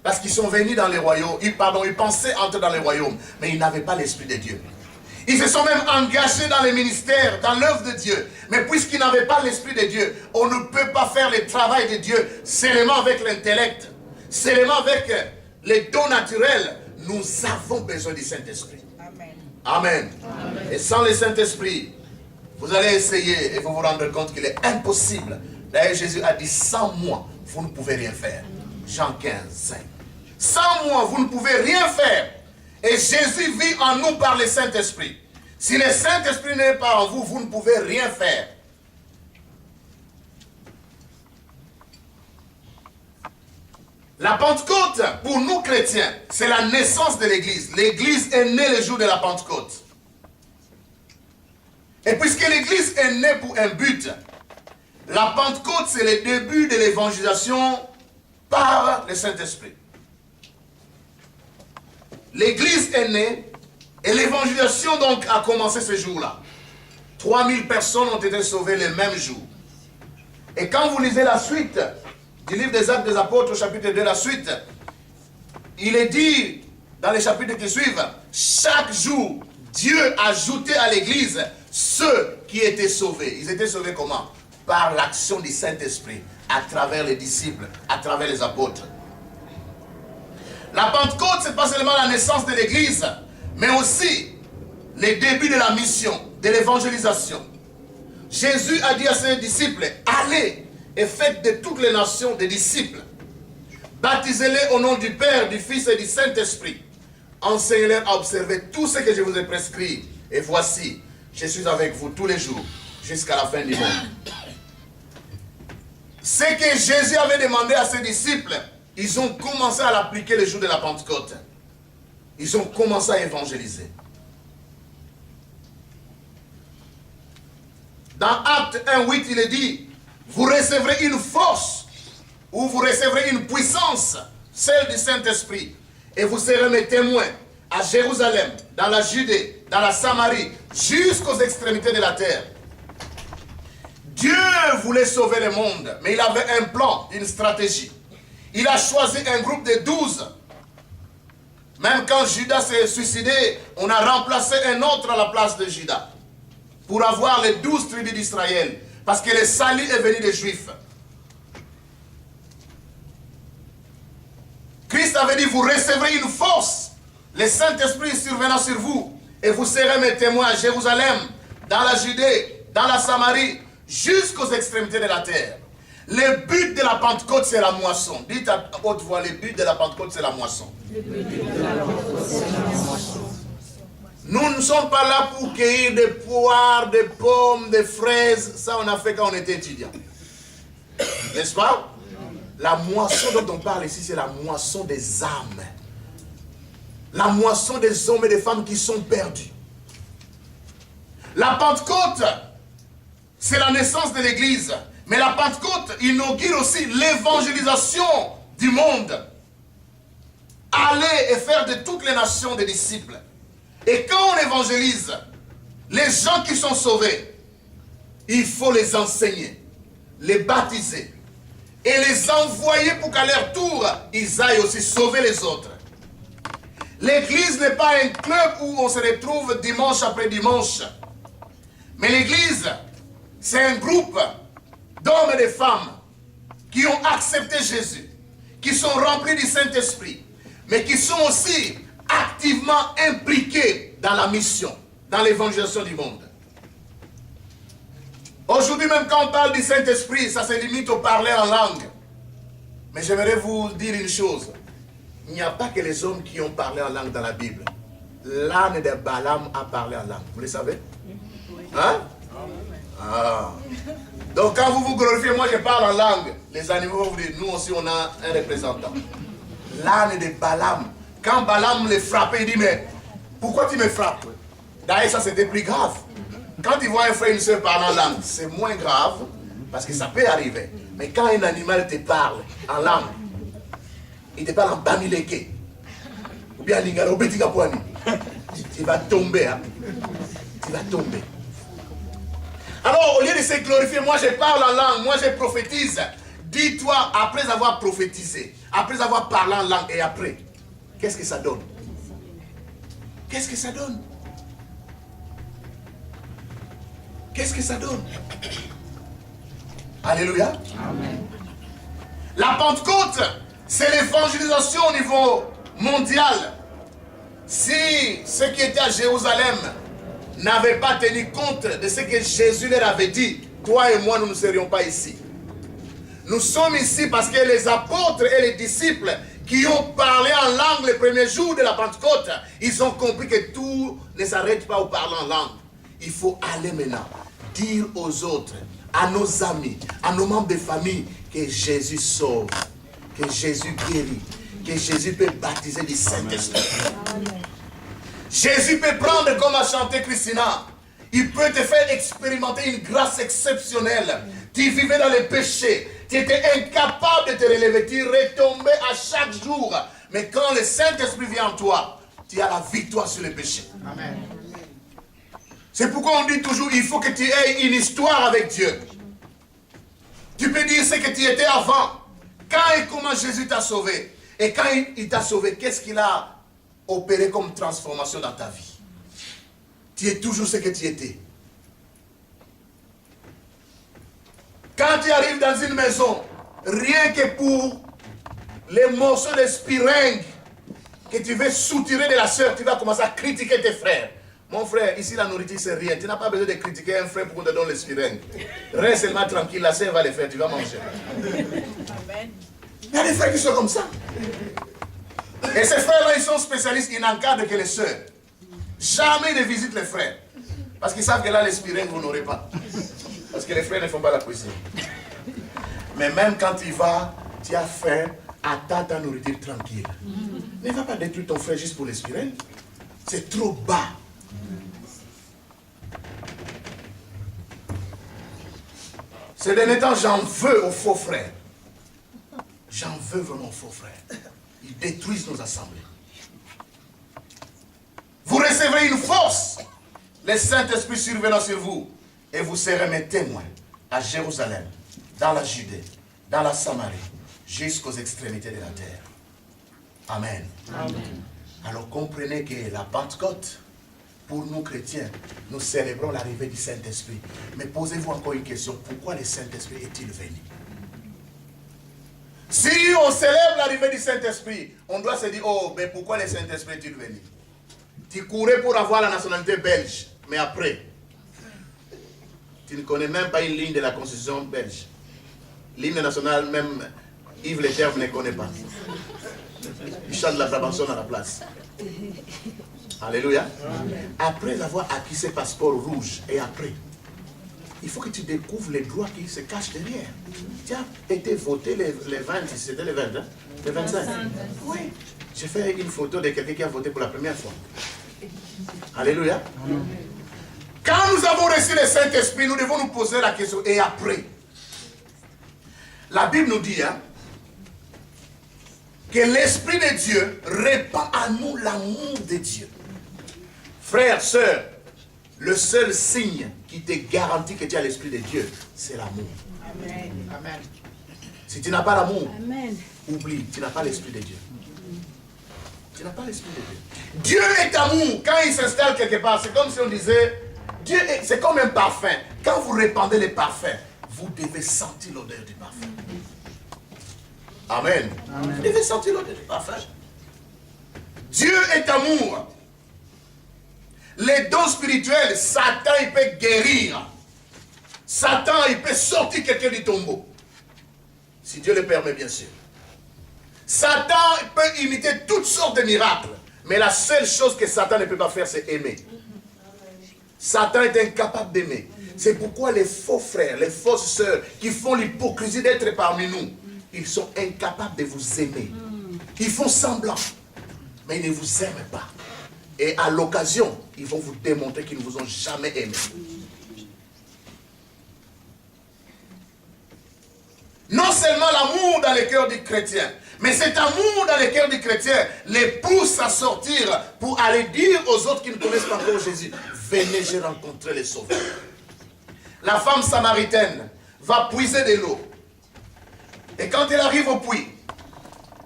A: Parce qu'ils sont venus dans les royaumes, ils pensaient entrer dans les royaumes, mais ils n'avaient pas l'Esprit de Dieu. Ils se sont même engagés dans les ministères, dans l'œuvre de Dieu. Mais puisqu'ils n'avaient pas l'Esprit de Dieu, on ne peut pas faire le travail de Dieu seulement avec l'intellect, seulement avec les dons naturels. Nous avons besoin du Saint-Esprit. Amen. Amen. Amen. Et sans le Saint-Esprit, vous allez essayer et vous vous rendre compte qu'il est impossible. D'ailleurs, Jésus a dit, sans moi, vous ne pouvez rien faire. Jean 15, 5. Sans moi, vous ne pouvez rien faire. Et Jésus vit en nous par le Saint-Esprit. Si le Saint-Esprit n'est pas en vous, vous ne pouvez rien faire. La Pentecôte, pour nous chrétiens, c'est la naissance de l'Église. L'Église est née le jour de la Pentecôte. Et puisque l'Église est née pour un but, la Pentecôte, c'est le début de l'évangélisation par le Saint-Esprit. L'Église est née et l'évangélisation donc a commencé ce jour-là. 3000 personnes ont été sauvées le même jour. Et quand vous lisez la suite du livre des Actes des Apôtres, au chapitre 2, la suite, il est dit dans les chapitres qui suivent, chaque jour, Dieu ajoutait à l'Église ceux qui étaient sauvés. Ils étaient sauvés comment? Par l'action du Saint-Esprit, à travers les disciples, à travers les apôtres. La Pentecôte, ce n'est pas seulement la naissance de l'Église, mais aussi les débuts de la mission, de l'évangélisation. Jésus a dit à ses disciples, allez et faites de toutes les nations des disciples. Baptisez-les au nom du Père, du Fils et du Saint-Esprit. Enseignez-leur à observer tout ce que je vous ai prescrit. Et voici, je suis avec vous tous les jours, jusqu'à la fin du monde. Ce que Jésus avait demandé à ses disciples, ils ont commencé à l'appliquer le jour de la Pentecôte. Ils ont commencé à évangéliser. Dans Acte 1:8, il est dit, vous recevrez une force, ou vous recevrez une puissance, celle du Saint-Esprit, et vous serez mes témoins à Jérusalem, dans la Judée, dans la Samarie, jusqu'aux extrémités de la terre. Dieu voulait sauver le monde, mais il avait un plan, une stratégie. Il a choisi un groupe de 12. Même quand Judas s'est suicidé, on a remplacé un autre à la place de Judas. Pour avoir les 12 tribus d'Israël. Parce que le salut est venu des Juifs. Christ avait dit, vous recevrez une force. Le Saint-Esprit survenant sur vous. Et vous serez mes témoins à Jérusalem, dans la Judée, dans la Samarie, jusqu'aux extrémités de la terre. Le but de la Pentecôte, c'est la moisson. Dites à haute voix, le but de la Pentecôte, c'est la moisson. Le but de la Pentecôte, c'est la moisson. Nous ne sommes pas là pour cueillir des poires, des pommes, des fraises. Ça, on a fait quand on était étudiant. N'est-ce pas? La moisson dont on parle ici, c'est la moisson des âmes. La moisson des hommes et des femmes qui sont perdus. La Pentecôte, c'est la naissance de l'Église. Mais la Pentecôte inaugure aussi l'évangélisation du monde. Aller et faire de toutes les nations des disciples. Et quand on évangélise, les gens qui sont sauvés, il faut les enseigner, les baptiser et les envoyer pour qu'à leur tour, ils aillent aussi sauver les autres. L'église n'est pas un club où on se retrouve dimanche après dimanche. Mais l'église, c'est un groupe d'hommes et de femmes qui ont accepté Jésus, qui sont remplis du Saint-Esprit, mais qui sont aussi activement impliqués dans la mission, dans l'évangélisation du monde. Aujourd'hui, même quand on parle du Saint-Esprit, ça se limite au parler en langue. Mais j'aimerais vous dire une chose. Il n'y a pas que les hommes qui ont parlé en langue dans la Bible. L'âne de Balaam a parlé en langue. Vous le savez? Hein? Ah. Donc quand vous vous glorifiez, moi je parle en langue. Les animaux vont vous dire, nous aussi on a un représentant. L'âne de Balaam. Quand Balaam le frappait, il dit, mais pourquoi tu me frappes? D'ailleurs, ça c'était plus grave. Quand tu vois un frère et une soeur parler en langue, c'est moins grave, parce que ça peut arriver. Mais quand un animal te parle en langue, il te parle en bamileke, ou bien en lingala, ou petit kapouani, tu vas tomber. Hein? Tu vas tomber. Alors, au lieu de se glorifier, moi je parle en langue, moi je prophétise. Dis-toi, après avoir prophétisé, après avoir parlé en langue, et après, qu'est-ce que ça donne? Qu'est-ce que ça donne? Qu'est-ce que ça donne? Alléluia. Amen. La Pentecôte, c'est l'évangélisation au niveau mondial. Si ceux qui étaient à Jérusalem n'avaient pas tenu compte de ce que Jésus leur avait dit, toi et moi, nous ne serions pas ici. Nous sommes ici parce que les apôtres et les disciples qui ont parlé en langue le premier jour de la Pentecôte, ils ont compris que tout ne s'arrête pas au parler en langue. Il faut aller maintenant dire aux autres, à nos amis, à nos membres de famille, que Jésus sauve, que Jésus guérit, que Jésus peut baptiser du Saint-Esprit. Jésus peut prendre, comme a chanté Christina, il peut te faire expérimenter une grâce exceptionnelle. Tu vivais dans les péchés, tu étais incapable de te relever, tu retombais à chaque jour. Mais quand le Saint-Esprit vient en toi, tu as la victoire sur les péchés. Amen. C'est pourquoi on dit toujours, il faut que tu aies une histoire avec Dieu. Tu peux dire ce que tu étais avant. Quand et comment Jésus t'a sauvé. Et quand il t'a sauvé, qu'est-ce qu'il a opéré comme transformation dans ta vie? Tu es toujours ce que tu étais. Quand tu arrives dans une maison, rien que pour les morceaux de spiringue que tu veux soutirer de la sœur, tu vas commencer à critiquer tes frères. Mon frère, ici la nourriture c'est rien. Tu n'as pas besoin de critiquer un frère pour qu'on te donne les spiringues. Reste seulement tranquille, la sœur va les faire, tu vas manger. Amen. Il y a des frères qui sont comme ça. Et ces frères-là, ils sont spécialistes, ils n'encadrent que les sœurs. Jamais ils ne visitent les frères. Parce qu'ils savent que là, les spiringues, vous n'aurez pas. Parce que les frères ne font pas la cuisine. Mais même quand tu vas, tu as faim, attends ta nourriture tranquille. Ne va pas détruire ton frère juste pour les spiringues. C'est trop bas. Ces derniers temps, j'en veux aux faux frères. J'en veux vraiment aux faux frères. Ils détruisent nos assemblées. Vous recevrez une force. Le Saint-Esprit survenant sur vous. Et vous serez mes témoins à Jérusalem, dans la Judée, dans la Samarie, jusqu'aux extrémités de la terre. Amen. Amen. Alors comprenez que la Pentecôte, pour nous chrétiens, nous célébrons l'arrivée du Saint-Esprit. Mais posez-vous encore une question, pourquoi le Saint-Esprit est-il venu? Si on célèbre l'arrivée du Saint-Esprit, on doit se dire, oh, mais pourquoi le Saint-Esprit est-il venu? Tu courais pour avoir la nationalité belge, mais après, tu ne connais même pas une ligne de la Constitution belge. L'hymne national, même Yves Leterme ne connaît pas. Il chante la Brabançonne à la place. Alléluia. Amen. Après avoir acquis ce passeport rouge, et après, il faut que tu découvres les droits qui se cachent derrière. Tu as été voté les 20, c'était les 20, hein? Les 25. Oui. J'ai fait une photo de quelqu'un qui a voté pour la première fois. Alléluia. Amen. Quand nous avons reçu le Saint-Esprit, nous devons nous poser la question, et après? La Bible nous dit, hein, que l'Esprit de Dieu répand à nous l'amour de Dieu. Frères, sœurs, le seul signe qui te garantit que tu as l'Esprit de Dieu, c'est l'amour. Amen. Amen. Si tu n'as pas l'amour,
B: Amen.
A: oublie, tu n'as pas l'esprit de Dieu. Tu n'as pas l'esprit de Dieu. Dieu est amour. Quand il s'installe quelque part, c'est comme si on disait, Dieu c'est comme un parfum. Quand vous répandez les parfums, vous devez sentir l'odeur du parfum. Amen. Amen. Vous devez sentir l'odeur du parfum. Dieu est amour. Les dons spirituels, Satan il peut guérir. Satan il peut sortir quelqu'un du tombeau. Si Dieu le permet, bien sûr. Satan peut imiter toutes sortes de miracles. Mais la seule chose que Satan ne peut pas faire, c'est aimer. Satan est incapable d'aimer. C'est pourquoi les faux frères, les fausses sœurs qui font l'hypocrisie d'être parmi nous, ils sont incapables de vous aimer. Ils font semblant, mais ils ne vous aiment pas. Et à l'occasion, ils vont vous démontrer qu'ils ne vous ont jamais aimé. Non seulement l'amour dans le cœur du chrétien, mais cet amour dans le cœur du chrétien les pousse à sortir pour aller dire aux autres qui ne connaissent pas encore Jésus, venez, j'ai rencontré les sauveurs. La femme samaritaine va puiser de l'eau. Et quand elle arrive au puits,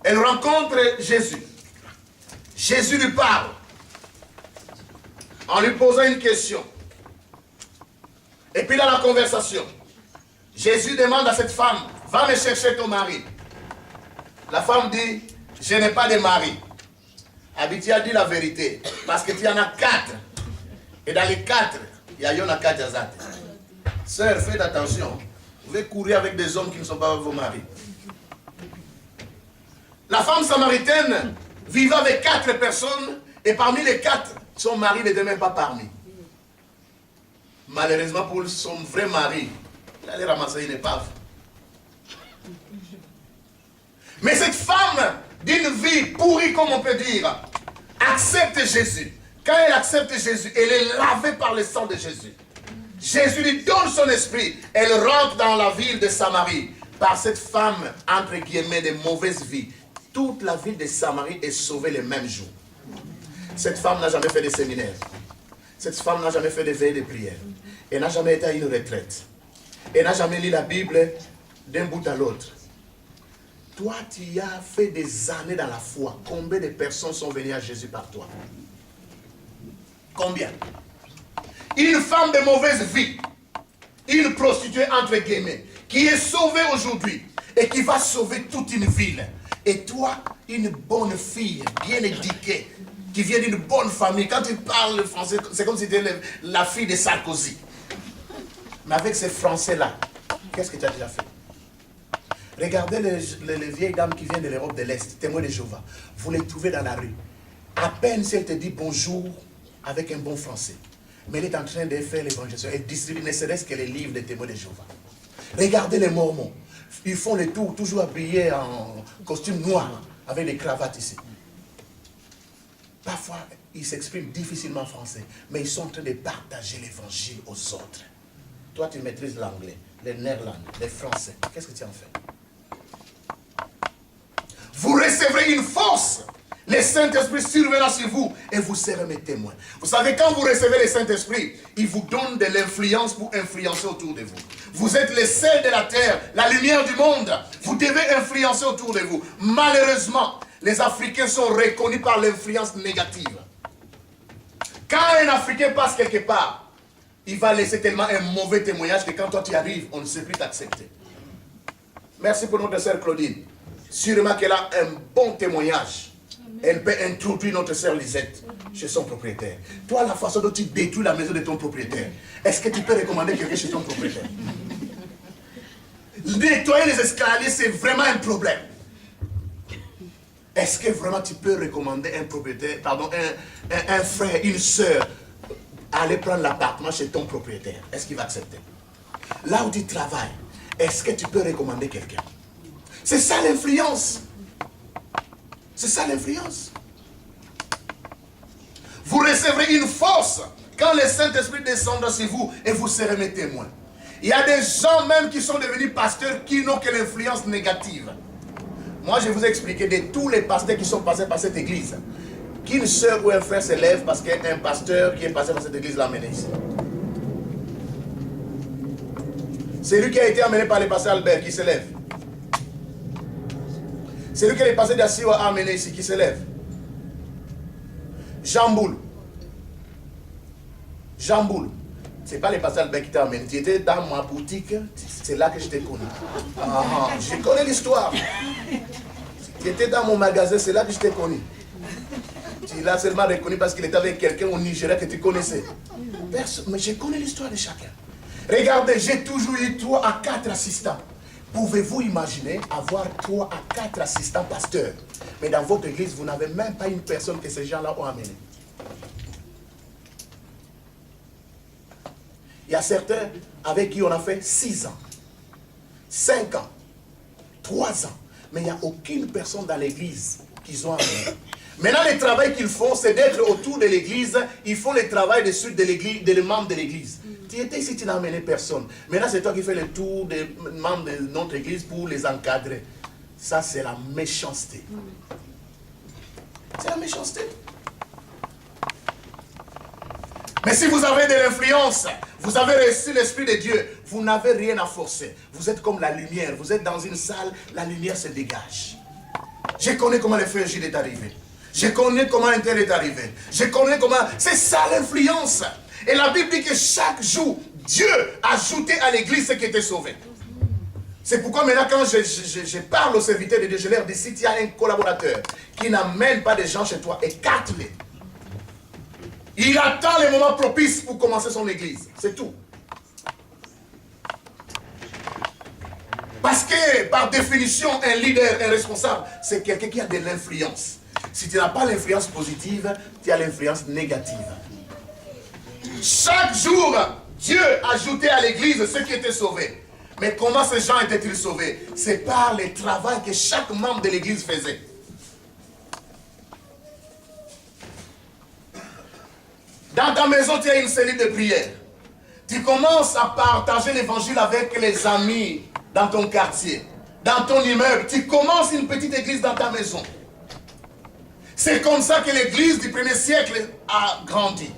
A: elle rencontre Jésus. Jésus lui parle en lui posant une question. Et puis dans la conversation, Jésus demande à cette femme, va me chercher ton mari. La femme dit, je n'ai pas de mari. Abiti a dit la vérité, parce que tu en as 4. Et dans les 4, il y a Yona 4 Azat. Sœur, faites attention. Vous pouvez courir avec des hommes qui ne sont pas vos maris. La femme samaritaine vivait avec 4 personnes, et parmi les 4, son mari n'était même pas parmi. Malheureusement pour son vrai mari, il allait ramasser une épave. Mais cette femme d'une vie pourrie, comme on peut dire, accepte Jésus. Quand elle accepte Jésus, elle est lavée par le sang de Jésus. Jésus lui donne son esprit. Elle rentre dans la ville de Samarie. Par cette femme, entre guillemets, de mauvaise vie, toute la ville de Samarie est sauvée le même jour. Cette femme n'a jamais fait de séminaire. Cette femme n'a jamais fait de veillée de prière. Elle n'a jamais été à une retraite. Elle n'a jamais lu la Bible d'un bout à l'autre. Toi, tu as fait des années dans la foi. Combien de personnes sont venues à Jésus par toi? Combien? Une femme de mauvaise vie, une prostituée entre guillemets, qui est sauvée aujourd'hui et qui va sauver toute une ville. Et toi, une bonne fille, bien éduquée, qui vient d'une bonne famille. Quand tu parles le français, c'est comme si tu étais la fille de Sarkozy. Mais avec ces Français-là, qu'est-ce que tu as déjà fait? Regardez les vieilles dames qui viennent de l'Europe de l'Est, témoins de Jéhovah. Vous les trouvez dans la rue. À peine si elle te dit bonjour avec un bon français. Mais elle est en train de faire l'évangélisation. Elle distribue ne serait-ce que les livres des témoins de Jéhovah. Regardez les Mormons. Ils font le tour, toujours habillés en costume noir, avec des cravates ici. Parfois, ils s'expriment difficilement en français, mais ils sont en train de partager l'évangile aux autres. Toi, tu maîtrises l'anglais, le néerlandais, le français. Qu'est-ce que tu en fais? Vous recevrez une force. Le Saint-Esprit surviendra sur vous et vous serez mes témoins. Vous savez, quand vous recevez le Saint-Esprit, il vous donne de l'influence pour influencer autour de vous. Vous êtes le sel de la terre, la lumière du monde. Vous devez influencer autour de vous. Malheureusement, les Africains sont reconnus par l'influence négative. Quand un Africain passe quelque part, il va laisser tellement un mauvais témoignage que quand toi tu arrives, on ne sait plus t'accepter. Merci pour notre sœur Claudine. Sûrement qu'elle a un bon témoignage. Elle peut introduire notre sœur Lisette chez son propriétaire. Toi, la façon dont tu détruis la maison de ton propriétaire, est-ce que tu peux recommander quelqu'un chez ton propriétaire? Nettoyer les escaliers, c'est vraiment un problème. Est-ce que vraiment tu peux recommander un propriétaire, pardon, un frère, une sœur, aller prendre l'appartement chez ton propriétaire? Est-ce qu'il va accepter? Là où tu travailles, est-ce que tu peux recommander quelqu'un? C'est ça l'influence. C'est ça l'influence. Vous recevrez une force quand le Saint-Esprit descendra sur vous et vous serez mes témoins. Il y a des gens même qui sont devenus pasteurs qui n'ont que l'influence négative. Moi, je vous ai expliqué de tous les pasteurs qui sont passés par cette église, qu'une sœur ou un frère se lève parce qu'un pasteur qui est passé par cette église l'a amené ici. C'est lui qui a été amené par le pasteur Albert qui se lève. C'est lui qui est passé d'assis à amener ici, qui se lève. Jean Boule. Jean Boule. Ce n'est pas le pasteur Albert qui t'a amené. Tu étais dans ma boutique, c'est là que je t'ai connu. Je connais l'histoire. Tu étais dans mon magasin, c'est là que je t'ai connu. Tu l'as seulement reconnu parce qu'il était avec quelqu'un au Nigeria que tu connaissais. Mais je connais l'histoire de chacun. Regardez, j'ai toujours eu 3 à 4 assistants. Pouvez-vous imaginer avoir 3 à 4 assistants pasteurs? Mais dans votre église, vous n'avez même pas une personne que ces gens-là ont amené. Il y a certains avec qui on a fait 6 ans, 5 ans, 3 ans. Mais il n'y a aucune personne dans l'église qu'ils ont amené. Maintenant, le travail qu'ils font, c'est d'être autour de l'église. Ils font le travail dessus de l'église, des membres de l'église. Tu étais ici, tu n'as amené personne. Maintenant, c'est toi qui fais le tour des membres de notre église pour les encadrer. Ça, c'est la méchanceté. C'est la méchanceté. Mais si vous avez de l'influence, vous avez reçu l'Esprit de Dieu, vous n'avez rien à forcer. Vous êtes comme la lumière. Vous êtes dans une salle, la lumière se dégage. Je connais comment le frère Gilles est arrivé. Je connais comment un tel est arrivé. Je connais comment... C'est ça l'influence. Et la Bible dit que chaque jour, Dieu a ajouté à l'église ce qui était sauvé. C'est pourquoi maintenant quand je parle aux serviteurs de Dieu, je leur dis, si tu as un collaborateur qui n'amène pas des gens chez toi, écarte-les. Il attend les moments propices pour commencer son église. C'est tout. Parce que, par définition, un leader, un responsable, c'est quelqu'un qui a de l'influence. Si tu n'as pas l'influence positive, tu as l'influence négative. Chaque jour, Dieu ajoutait à l'église ceux qui étaient sauvés. Mais comment ces gens étaient-ils sauvés? C'est par le travail que chaque membre de l'église faisait. Dans ta maison, tu as une cellule de prière. Tu commences à partager l'évangile avec les amis dans ton quartier, dans ton immeuble. Tu commences une petite église dans ta maison. C'est comme ça que l'église du 1er siècle a grandi.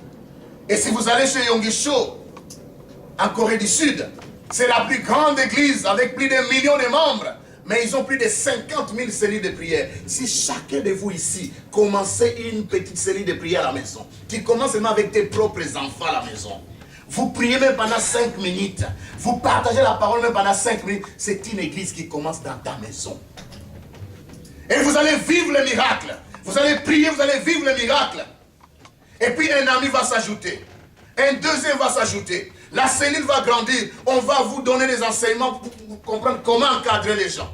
A: Et si vous allez chez Yongisho, en Corée du Sud, c'est la plus grande église avec plus d'1 million de membres. Mais ils ont plus de 50 000 cellules de prière. Si chacun de vous ici commençait une petite cellule de prière à la maison, tu commences seulement avec tes propres enfants à la maison. Vous priez même pendant 5 minutes. Vous partagez la parole même pendant 5 minutes. C'est une église qui commence dans ta maison. Et vous allez vivre le miracle. Vous allez prier, vous allez vivre le miracle. Et puis un ami va s'ajouter. Un deuxième va s'ajouter. La cellule va grandir. On va vous donner des enseignements pour comprendre comment encadrer les gens.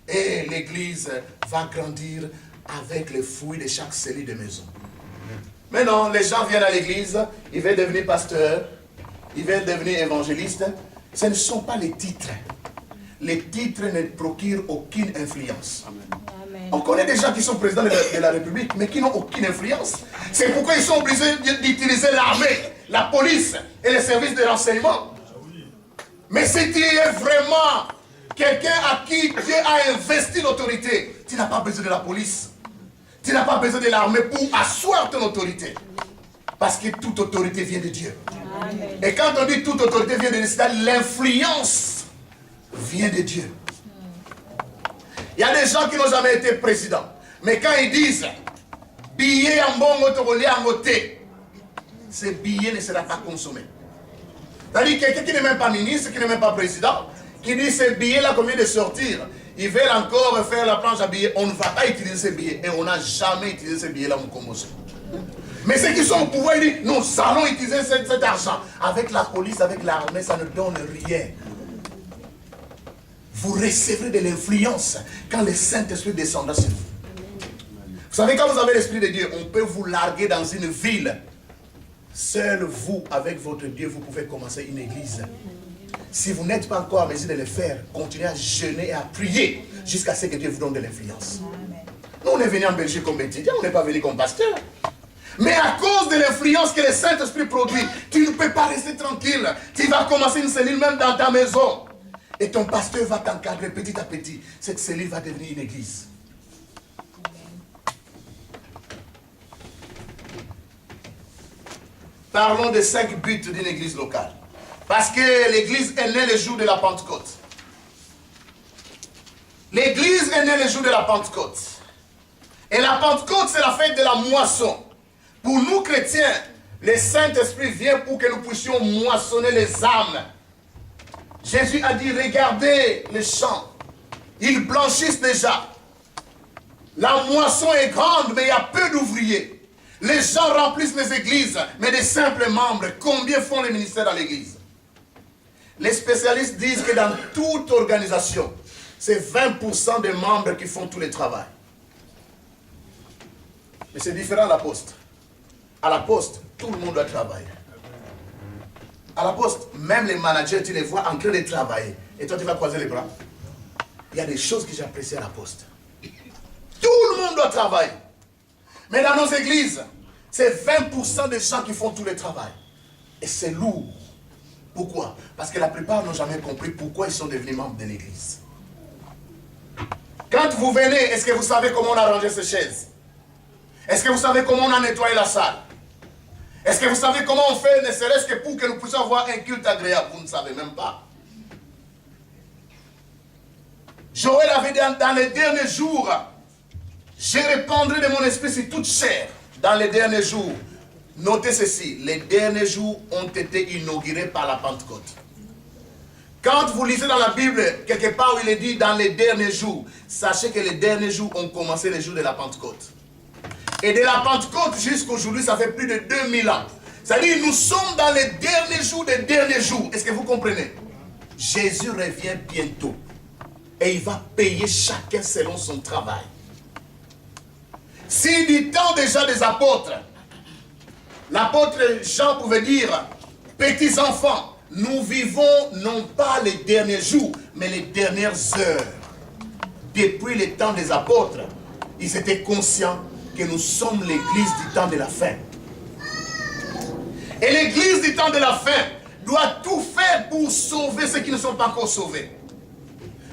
A: Et l'église va grandir avec les fruits de chaque cellule de maison. Mais non, les gens viennent à l'église, ils veulent devenir pasteurs, ils veulent devenir évangélistes. Ce ne sont pas les titres. Les titres ne procurent aucune influence. Amen. On connaît des gens qui sont présidents de la République, mais qui n'ont aucune influence. C'est pourquoi ils sont obligés d'utiliser l'armée, la police et les services de renseignement. Mais si tu es vraiment quelqu'un à qui Dieu a investi l'autorité, tu n'as pas besoin de la police. Tu n'as pas besoin de l'armée pour asseoir ton autorité. Parce que toute autorité vient de Dieu. Amen. Et quand on dit toute autorité vient de Dieu, c'est l'influence vient de Dieu. Il y a des gens qui n'ont jamais été présidents. Mais quand ils disent billet en bon en côté, ce billet ne sera pas consommé. C'est-à-dire quelqu'un qui n'est même pas ministre, qui n'est même pas président, qui dit ce billet-là qu'on vient de sortir, ils veulent encore faire la planche à billets. On ne va pas utiliser ce billet. Et on n'a jamais utilisé ce billet-là, mon Congo. Mais ceux qui sont au pouvoir, ils disent nous allons utiliser cet argent. Avec la police, avec l'armée, ça ne donne rien. Vous recevrez de l'influence quand le Saint-Esprit descendra sur vous. Vous savez, quand vous avez l'Esprit de Dieu, on peut vous larguer dans une ville. Seul vous, avec votre Dieu, vous pouvez commencer une église. Si vous n'êtes pas encore à mesure de le faire, continuez à jeûner et à prier jusqu'à ce que Dieu vous donne de l'influence. Nous, on est venus en Belgique comme étudiants, on n'est pas venus comme pasteur. Mais à cause de l'influence que le Saint-Esprit produit, tu ne peux pas rester tranquille. Tu vas commencer une cellule même dans ta maison. Et ton pasteur va t'encadrer petit à petit. Cette cellule va devenir une église. Parlons des 5 buts d'une église locale. Parce que l'église est née le jour de la Pentecôte. L'église est né le jour de la Pentecôte. Et la Pentecôte, c'est la fête de la moisson. Pour nous chrétiens, le Saint-Esprit vient pour que nous puissions moissonner les âmes. Jésus a dit, regardez les champs. Ils blanchissent déjà. La moisson est grande, mais il y a peu d'ouvriers. Les gens remplissent les églises, mais des simples membres. Combien font les ministères dans l'église? Les spécialistes disent que dans toute organisation, c'est 20% des membres qui font tout le travail. Mais c'est différent à la poste. À la poste, tout le monde doit travailler. À la poste, même les managers, tu les vois en train de travailler. Et toi, tu vas croiser les bras. Il y a des choses que j'apprécie à la poste. Tout le monde doit travailler. Mais dans nos églises, c'est 20% des gens qui font tout le travail. Et c'est lourd. Pourquoi? Parce que la plupart n'ont jamais compris pourquoi ils sont devenus membres de l'église. Quand vous venez, est-ce que vous savez comment on a rangé ces chaises? Est-ce que vous savez comment on a nettoyé la salle? Est-ce que vous savez comment on fait, ne serait-ce que pour que nous puissions avoir un culte agréable? Vous ne savez même pas. Joël avait dit dans les derniers jours, je répandrai de mon esprit sur toute chair. Dans les derniers jours, notez ceci, les derniers jours ont été inaugurés par la Pentecôte. Quand vous lisez dans la Bible, quelque part où il est dit dans les derniers jours, sachez que les derniers jours ont commencé les jours de la Pentecôte. Et de la Pentecôte jusqu'à aujourd'hui, ça fait plus de 2000 ans. C'est-à-dire, nous sommes dans les derniers jours des derniers jours. Est-ce que vous comprenez? Jésus revient bientôt. Et il va payer chacun selon son travail. Si du temps déjà des apôtres, l'apôtre Jean pouvait dire, petits enfants, nous vivons non pas les derniers jours, mais les dernières heures. Depuis le temps des apôtres, ils étaient conscients que nous sommes l'église du temps de la fin. Et l'église du temps de la fin doit tout faire pour sauver ceux qui ne sont pas encore sauvés.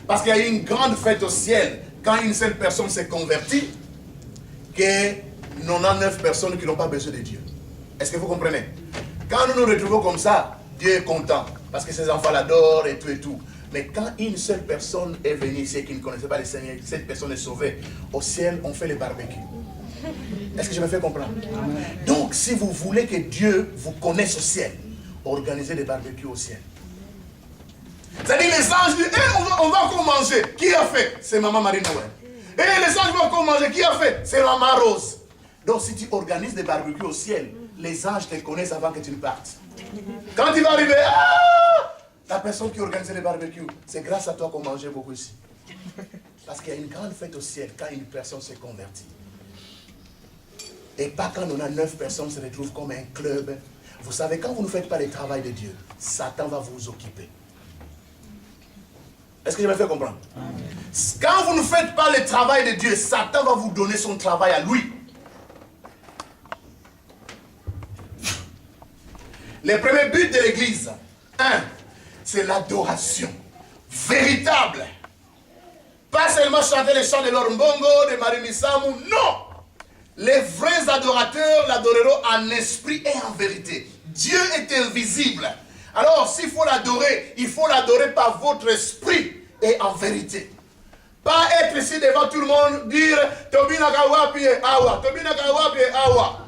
A: Parce qu'il y a une grande fête au ciel quand une seule personne s'est convertie, que 99 personnes qui n'ont pas besoin de Dieu. Est-ce que vous comprenez? Quand nous nous retrouvons comme ça, Dieu est content parce que ses enfants l'adorent et tout et tout. Mais quand une seule personne est venue ici et qui ne connaissait pas le Seigneur, cette personne est sauvée, au ciel, on fait les barbecues. Est-ce que je me fais comprendre? Donc, si vous voulez que Dieu vous connaisse au ciel, organisez des barbecues au ciel. C'est-à-dire, les anges disent, on va encore manger. Qui a fait? C'est Maman Marie-Noël. Et les anges vont encore manger. Qui a fait? C'est Maman Rose. Donc, si tu organises des barbecues au ciel, les anges te connaissent avant que tu ne partes. Quand tu vas arriver, la personne qui organise les barbecues, c'est grâce à toi qu'on mangeait beaucoup ici. Parce qu'il y a une grande fête au ciel quand une personne s'est convertie. Et pas quand on a 9 personnes se retrouvent comme un club. Vous savez, quand vous ne faites pas le travail de Dieu, Satan va vous occuper. Est-ce que je me fais comprendre? Quand vous ne faites pas le travail de Dieu, Satan va vous donner son travail à lui. Le premier but de l'église, c'est l'adoration véritable. Pas seulement chanter les chants de Lorbongo, de Marie Missamu, non! Les vrais adorateurs l'adoreront en esprit et en vérité. Dieu est invisible. Alors, s'il faut l'adorer, il faut l'adorer par votre esprit et en vérité. Pas être ici devant tout le monde, dire Tobina Kawapi et Awa, Tobina Kawapi et Awa.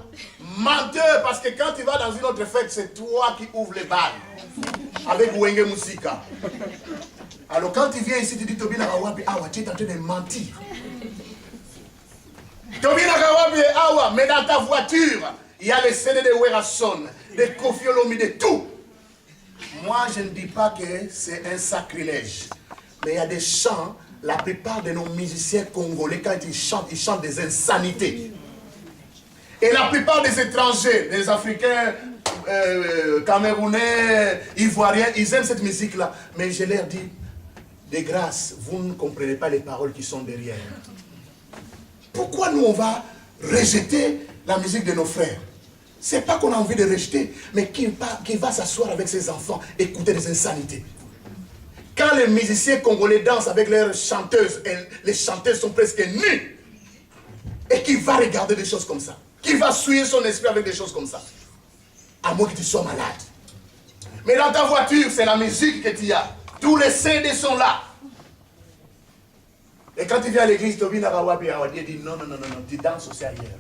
A: Menteur, parce que quand tu vas dans une autre fête, c'est toi qui ouvres les balles. Avec Wenge Musika. Alors, quand tu viens ici, tu dis Tobina Kawapi et Awa, tu es en train de mentir. Tobina Kawapi et Awa, mais dans ta voiture, il y a les CD de Werason, des Kofi Olomide, de tout. Moi, je ne dis pas que c'est un sacrilège. Mais il y a des chants, la plupart de nos musiciens congolais, quand ils chantent des insanités. Et la plupart des étrangers, des Africains, Camerounais, Ivoiriens, ils aiment cette musique-là. Mais je leur dis, de grâce, vous ne comprenez pas les paroles qui sont derrière. Pourquoi nous, on va rejeter la musique de nos frères? Ce n'est pas qu'on a envie de rejeter, mais qui va s'asseoir avec ses enfants, écouter des insanités. Quand les musiciens congolais dansent avec leurs chanteuses, et les chanteuses sont presque nues, et qui va regarder des choses comme ça? Qui va souiller son esprit avec des choses comme ça? À moins que tu sois malade. Mais dans ta voiture, c'est la musique que tu as. Tous les CD sont là. Et quand tu viens à l'église, Tobi Narawabi Awadi dit non, tu danses aussi ailleurs.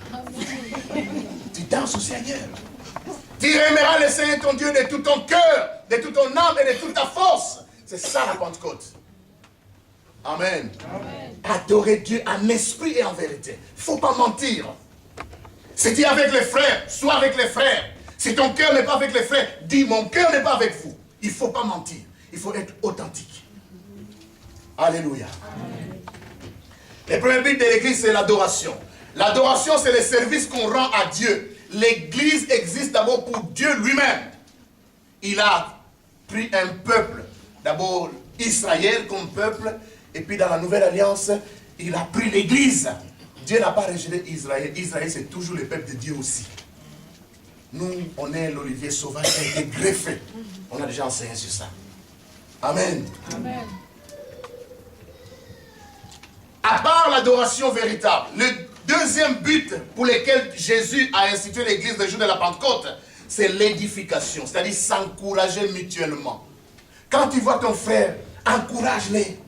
A: Tu danses aussi ailleurs. Tu aimeras le Seigneur ton Dieu de tout ton cœur, de toute ton âme et de toute ta force. C'est ça la Pentecôte. Amen. Amen. Adorer Dieu en esprit et en vérité. Il ne faut pas mentir. Si tu es avec les frères, sois avec les frères. Si ton cœur n'est pas avec les frères, dis mon cœur n'est pas avec vous. Il ne faut pas mentir. Il faut être authentique. Alléluia. Amen. Le premier but de l'église, c'est l'adoration. L'adoration, c'est le service qu'on rend à Dieu. L'église existe d'abord pour Dieu lui-même. Il a pris un peuple, d'abord Israël comme peuple, et puis dans la nouvelle alliance, il a pris l'église. Dieu n'a pas rejeté Israël. Israël, c'est toujours le peuple de Dieu aussi. Nous, on est l'olivier sauvage qui a été greffé. On a déjà enseigné sur ça. Amen. Amen. À part l'adoration véritable, le deuxième but pour lequel Jésus a institué l'église le jour de la Pentecôte, c'est l'édification, c'est-à-dire s'encourager mutuellement. Quand tu vois ton frère, encourage-les.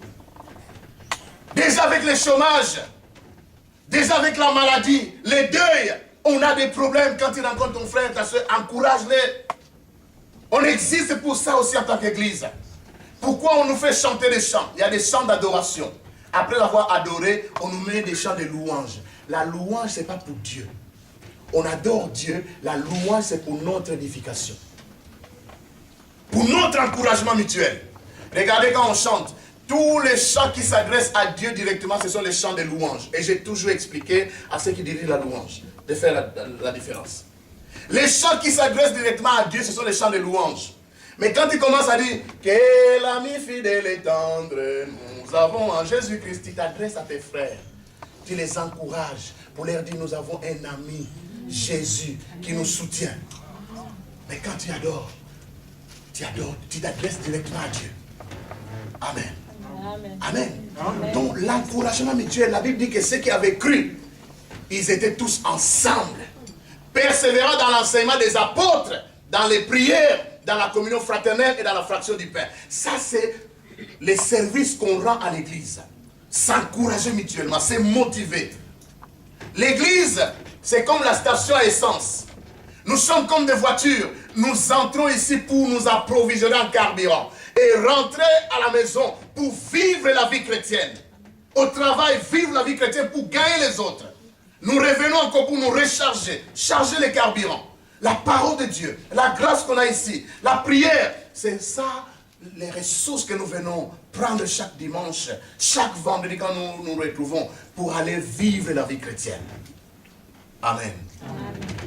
A: Déjà avec le chômage, déjà avec la maladie, les deuils, on a des problèmes. Quand tu rencontres ton frère, ta soeur, encourage-les. On existe pour ça aussi en tant qu'église. Pourquoi on nous fait chanter des chants? Il y a des chants d'adoration. Après l'avoir adoré, on nous met des chants de louange. La louange, ce n'est pas pour Dieu. On adore Dieu. La louange, c'est pour notre édification. Pour notre encouragement mutuel. Regardez quand on chante. Tous les chants qui s'adressent à Dieu directement, ce sont les chants de louange. Et j'ai toujours expliqué à ceux qui dirigent la louange de faire la différence. Les chants qui s'adressent directement à Dieu, ce sont les chants de louange. Mais quand tu commences à dire « Que l'ami fidèle et tendre, nous avons en Jésus-Christ », tu t'adresses à tes frères. Tu les encourages pour leur dire « Nous avons un ami, Jésus, qui nous soutient. » Mais quand tu adores, tu t'adresses directement à Dieu. Amen. Amen. Amen. Amen. Donc l'encouragement mutuel, la Bible dit que ceux qui avaient cru, ils étaient tous ensemble, persévérant dans l'enseignement des apôtres, dans les prières, dans la communion fraternelle et dans la fraction du pain. Ça, c'est les services qu'on rend à l'église. S'encourager mutuellement, c'est motiver. L'église, c'est comme la station à essence. Nous sommes comme des voitures. Nous entrons ici pour nous approvisionner en carburant et rentrer à la maison pour vivre la vie chrétienne. Au travail, vivre la vie chrétienne pour gagner les autres. Nous revenons encore pour nous recharger, charger les carburants. La parole de Dieu, la grâce qu'on a ici, la prière, c'est ça les ressources que nous venons prendre chaque dimanche, chaque vendredi quand nous nous retrouvons pour aller vivre la vie chrétienne. Amen.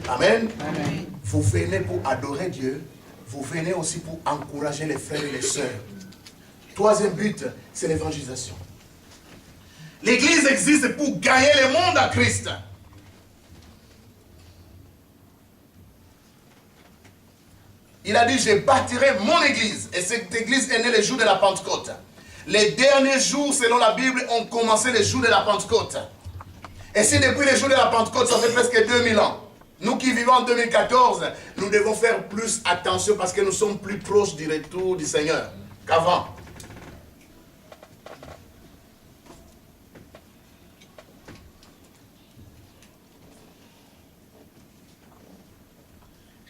A: Amen. Amen. Vous venez pour adorer Dieu, vous venez aussi pour encourager les frères et les sœurs. Troisième but, c'est l'évangélisation. L'église existe pour gagner le monde à Christ. Il a dit, je bâtirai mon église. Et cette église est née le jour de la Pentecôte. Les derniers jours, selon la Bible, ont commencé le jour de la Pentecôte. Et si depuis le jour de la Pentecôte, ça fait presque 2000 ans, nous qui vivons en 2014, nous devons faire plus attention parce que nous sommes plus proches du retour du Seigneur qu'avant.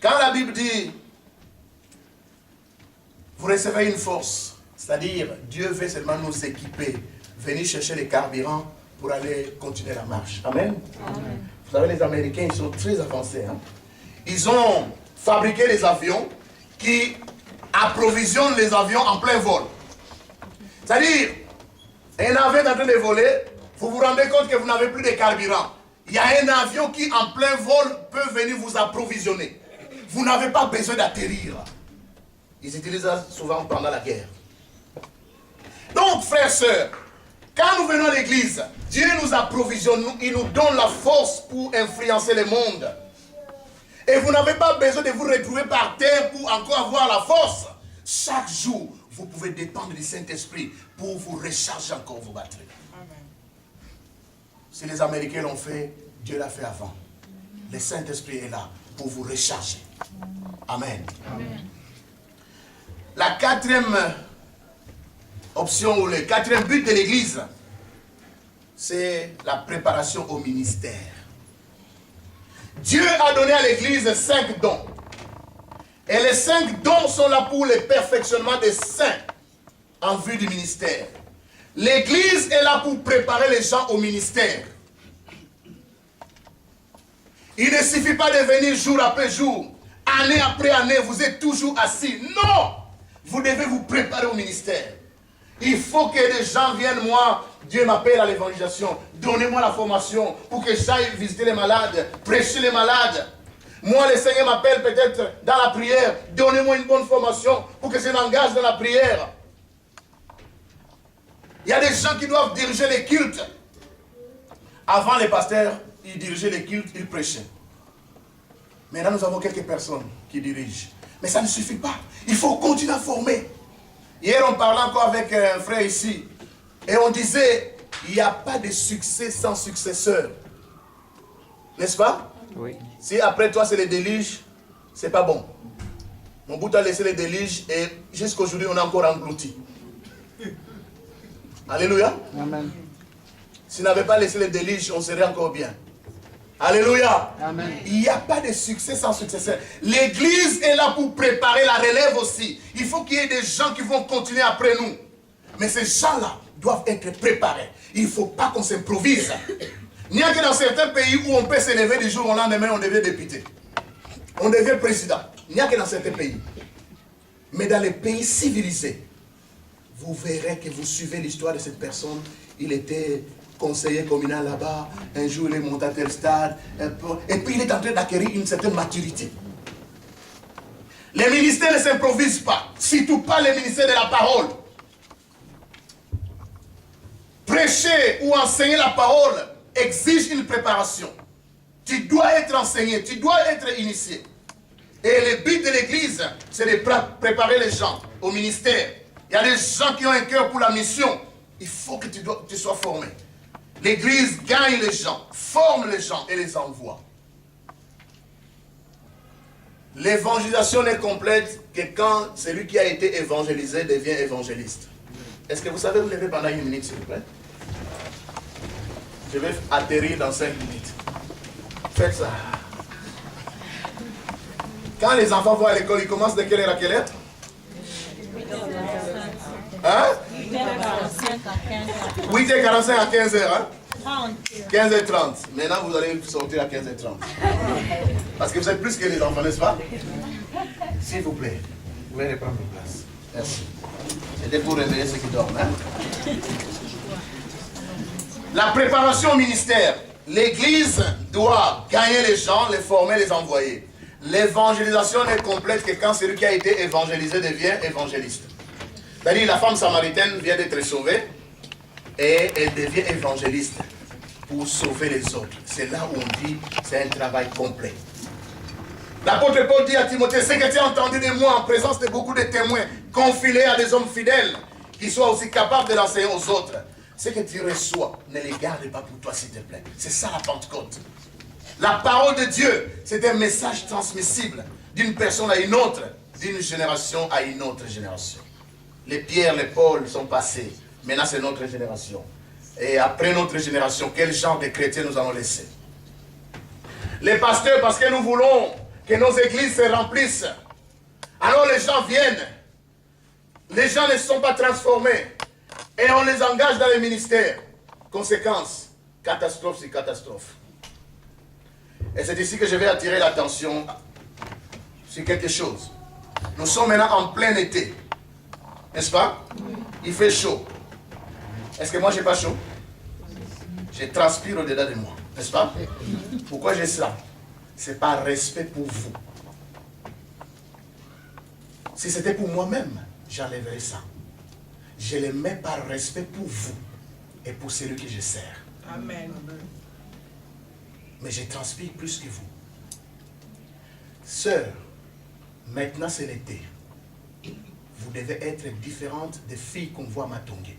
A: Quand la Bible dit, vous recevez une force, c'est-à-dire Dieu veut seulement nous équiper, venir chercher les carburants pour aller continuer la marche. Amen. Amen. Vous savez, les Américains, ils sont très avancés. Hein? Ils ont fabriqué des avions qui approvisionnent les avions en plein vol. C'est-à-dire, un avion est en train de voler, vous vous rendez compte que vous n'avez plus de carburant. Il y a un avion qui, en plein vol, peut venir vous approvisionner. Vous n'avez pas besoin d'atterrir. Ils utilisent ça souvent pendant la guerre. Donc, frères, sœurs, quand nous venons à l'église, Dieu nous approvisionne, il nous donne la force pour influencer le monde. Et vous n'avez pas besoin de vous retrouver par terre pour encore avoir la force. Chaque jour, vous pouvez dépendre du Saint-Esprit pour vous recharger encore vos batteries. Si les Américains l'ont fait, Dieu l'a fait avant. Le Saint-Esprit est là pour vous recharger. Amen. Amen. La quatrième option ou le quatrième but de l'église, c'est la préparation au ministère. Dieu a donné à l'Église 5 dons. Et les 5 dons sont là pour le perfectionnement des saints en vue du ministère. L'Église est là pour préparer les gens au ministère. Il ne suffit pas de venir jour après jour, année après année, vous êtes toujours assis. Non! Vous devez vous préparer au ministère. Il faut que des gens viennent, moi, Dieu m'appelle à l'évangélisation. Donnez-moi la formation pour que j'aille visiter les malades, prêcher les malades. Moi, le Seigneur m'appelle peut-être dans la prière. Donnez-moi une bonne formation pour que je m'engage dans la prière. Il y a des gens qui doivent diriger les cultes. Avant, les pasteurs, ils dirigeaient les cultes, ils prêchaient. Maintenant, nous avons quelques personnes qui dirigent. Mais ça ne suffit pas. Il faut continuer à former. Hier, on parlait encore avec un frère ici. Et on disait, il n'y a pas de succès sans successeur. N'est-ce pas?
B: Oui.
A: Si après toi, c'est les déluges, c'est pas bon. Mon bout a laissé les déluges et jusqu'à aujourd'hui, on a encore englouti. Alléluia.
B: Amen.
A: S'il n'avait pas laissé les déluges, on serait encore bien. Alléluia.
B: Amen.
A: Il n'y a pas de succès sans successeur. L'église est là pour préparer la relève aussi. Il faut qu'il y ait des gens qui vont continuer après nous. Mais ces gens-là doivent être préparés. Il ne faut pas qu'on s'improvise. Il n'y a que dans certains pays où on peut s'élever du jour au lendemain, on devient député. On devient président. Il n'y a que dans certains pays. Mais dans les pays civilisés, vous verrez que vous suivez l'histoire de cette personne. Il était conseiller communal là-bas. Un jour, il est monté à tel stade. Et puis, il est en train d'acquérir une certaine maturité. Les ministères ne s'improvisent pas. Surtout pas les ministères de la parole. Prêcher ou enseigner la parole exige une préparation. Tu dois être enseigné, tu dois être initié. Et le but de l'église, c'est de préparer les gens au ministère. Il y a des gens qui ont un cœur pour la mission. Il faut que tu sois formé. L'église gagne les gens, forme les gens et les envoie. L'évangélisation n'est complète que quand celui qui a été évangélisé devient évangéliste. Est-ce que vous savez vous lever pendant 1 minute, s'il vous plaît? Je vais atterrir dans 5 minutes. Faites ça. Quand les enfants vont à l'école, ils commencent de quelle heure à quelle heure? Hein? 8h45 à 15h. Hein? 15h30. Maintenant, vous allez sortir à 15h30. Parce que vous êtes plus que les enfants, n'est-ce pas? S'il vous plaît, vous pouvez reprendre vos places. Merci. C'était pour réveiller ceux qui dorment. Hein? La préparation au ministère. L'église doit gagner les gens, les former, les envoyer. L'évangélisation n'est complète que quand celui qui a été évangélisé devient évangéliste. C'est-à-dire la femme samaritaine vient d'être sauvée et elle devient évangéliste pour sauver les autres. C'est là où on dit c'est un travail complet. L'apôtre Paul dit à Timothée, ce que tu as entendu de moi en présence de beaucoup de témoins, confie-les à des hommes fidèles qui soient aussi capables de l'enseigner aux autres. Ce que tu reçois, ne les garde pas pour toi, s'il te plaît. C'est ça la Pentecôte. La parole de Dieu, c'est un message transmissible d'une personne à une autre, d'une génération à une autre génération. Les Pierre, les Paul sont passés. Maintenant, c'est notre génération. Et après notre génération, quel genre de chrétiens nous allons laisser? Les pasteurs, parce que nous voulons que nos églises se remplissent. Alors les gens viennent. Les gens ne sont pas transformés. Et on les engage dans les ministères. Conséquence, catastrophe sur catastrophe. Et c'est ici que je vais attirer l'attention sur quelque chose. Nous sommes maintenant en plein été. N'est-ce pas? Il fait chaud. Est-ce que moi j'ai pas chaud? Je transpire au-dedans de moi. N'est-ce pas? Pourquoi j'ai ça? C'est par respect pour vous. Si c'était pour moi-même, j'enlèverais ça. Je les mets par respect pour vous et pour celui que je sers.
D: Amen.
A: Mais je transpire plus que vous. Sœur, maintenant c'est l'été. Vous devez être différente des filles qu'on voit à Matongé.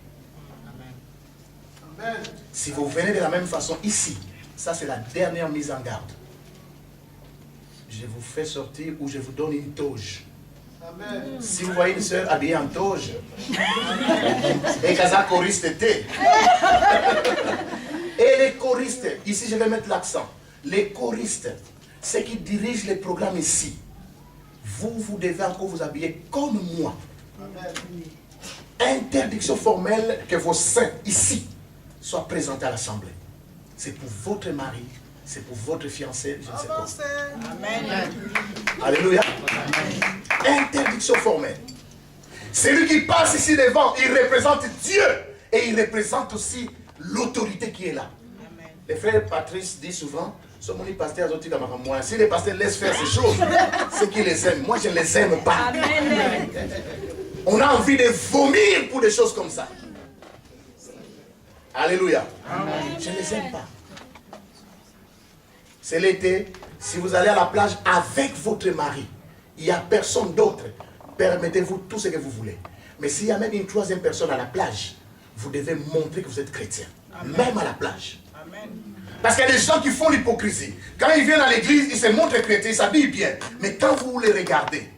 A: Amen. Si vous venez de la même façon ici, ça c'est la dernière mise en garde. Je vous fais sortir ou je vous donne une toge. Amen. Si vous voyez une sœur habillée en toge, et qu'elle a choriste été, Et les choristes, ici je vais mettre l'accent. Les choristes, ceux qui dirigent les programmes ici, vous devez encore vous habiller comme moi. Interdiction formelle que vos saints ici soient présentés à l'assemblée. C'est pour votre mari, c'est pour votre fiancé, je ne sais pas.
B: Amen.
A: Alléluia. Interdiction formelle. Celui qui passe ici devant, il représente Dieu et il représente aussi l'autorité qui est là. Amen. Les frères Patrice dit souvent, si les pasteurs laissent faire ces choses, c'est qu'ils les aiment. Moi, je ne les aime pas. Amen. On a envie de vomir pour des choses comme ça. Alléluia. Amen. Je ne les aime pas. C'est l'été. Si vous allez à la plage avec votre mari, il n'y a personne d'autre. Permettez-vous tout ce que vous voulez. Mais s'il y a même une troisième personne à la plage, vous devez montrer que vous êtes chrétien. Amen. Même à la plage. Amen. Parce qu'il y a des gens qui font l'hypocrisie. Quand ils viennent à l'église, ils se montrent chrétiens, ils s'habillent bien. Mais quand vous les regardez,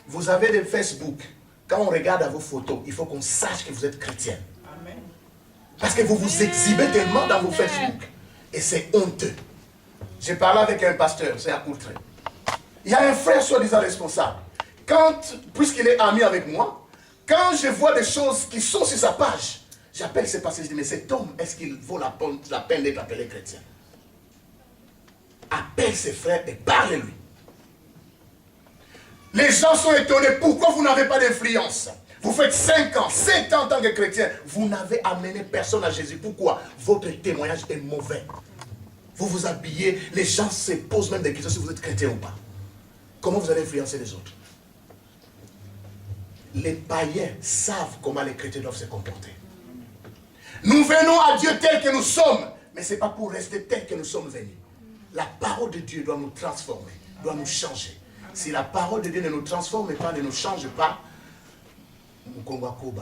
A: vous avez des Facebook. Quand on regarde à vos photos, il faut qu'on sache que vous êtes chrétien. Amen. Parce que vous vous exhibez tellement dans vos Facebook. Et c'est honteux. J'ai parlé avec un pasteur, c'est à Courtrai. Il y a un frère soi-disant responsable. Puisqu'il est ami avec moi, quand je vois des choses qui sont sur sa page, j'appelle ce pasteur, je dis, mais cet homme, est-ce qu'il vaut la peine d'être appelé chrétien? Appelle ses frères et parle-lui. Les gens sont étonnés, pourquoi vous n'avez pas d'influence? Vous faites 5 ans, 7 ans en tant que chrétien, vous n'avez amené personne à Jésus. Pourquoi? Votre témoignage est mauvais. Vous vous habillez, les gens se posent même des questions si vous êtes chrétien ou pas. Comment vous allez influencer les autres? Les païens savent comment les chrétiens doivent se comporter. Nous venons à Dieu tel que nous sommes, mais ce n'est pas pour rester tel que nous sommes venus. La parole de Dieu doit nous transformer, doit nous changer. Si la parole de Dieu ne nous transforme pas, ne nous change pas,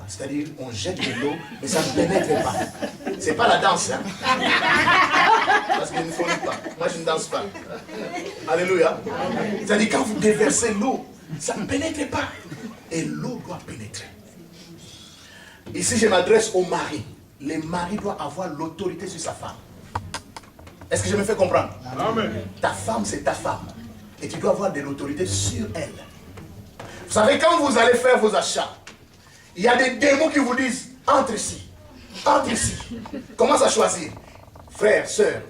A: c'est-à-dire on jette de l'eau, mais ça ne pénètre pas. Ce n'est pas la danse, hein? Parce qu'il ne faut pas. Moi, je ne danse pas. Alléluia. C'est-à-dire quand vous déversez l'eau, ça ne pénètre pas. Et l'eau doit pénétrer. Ici, je m'adresse au mari. Le mari doit avoir l'autorité sur sa femme. Est-ce que je me fais comprendre? Amen. Ta femme, c'est ta femme. Et tu dois avoir de l'autorité sur elle. Vous savez, quand vous allez faire vos achats, il y a des démons qui vous disent, entre ici. Entre ici. Commence à choisir. Frères, sœurs,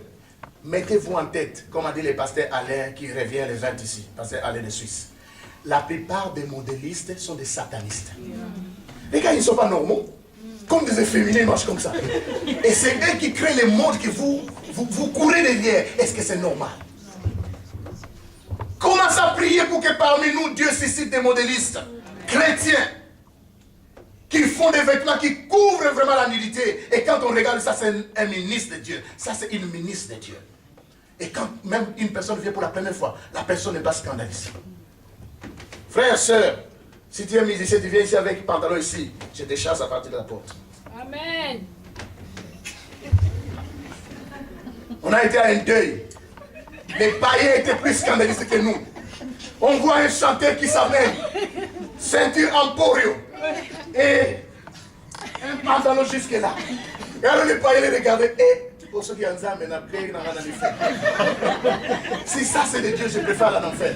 A: mettez-vous en tête, comme a dit le pasteur Alain qui revient les 20 ici, pasteur Alain de Suisse. La plupart des modélistes sont des satanistes. Les gars, ils ne sont pas normaux. Comme des efféminés, ils marchent comme ça. Et c'est eux qui créent les modes que vous courez derrière. Est-ce que c'est normal? Commence à prier pour que parmi nous, Dieu suscite des modélistes chrétiens qui font des vêtements qui couvrent vraiment la nudité. Et quand on regarde ça, c'est un ministre de Dieu. Ça, c'est une ministre de Dieu. Et quand même une personne vient pour la première fois, la personne n'est pas scandalisée. Frère, sœur, si tu es musicien, tu viens ici avec pantalon ici, je te chasse à partir de la porte.
C: Amen.
A: On a été à un deuil. Les païens étaient plus scandalisés que nous. On voit un chanteur qui s'amène, ceinture emporio, et un pantalon jusque là. Et alors les païens les regardaient, et pour ceux qui ont ça, maintenant, si ça c'est de Dieu, je préfère aller en enfer.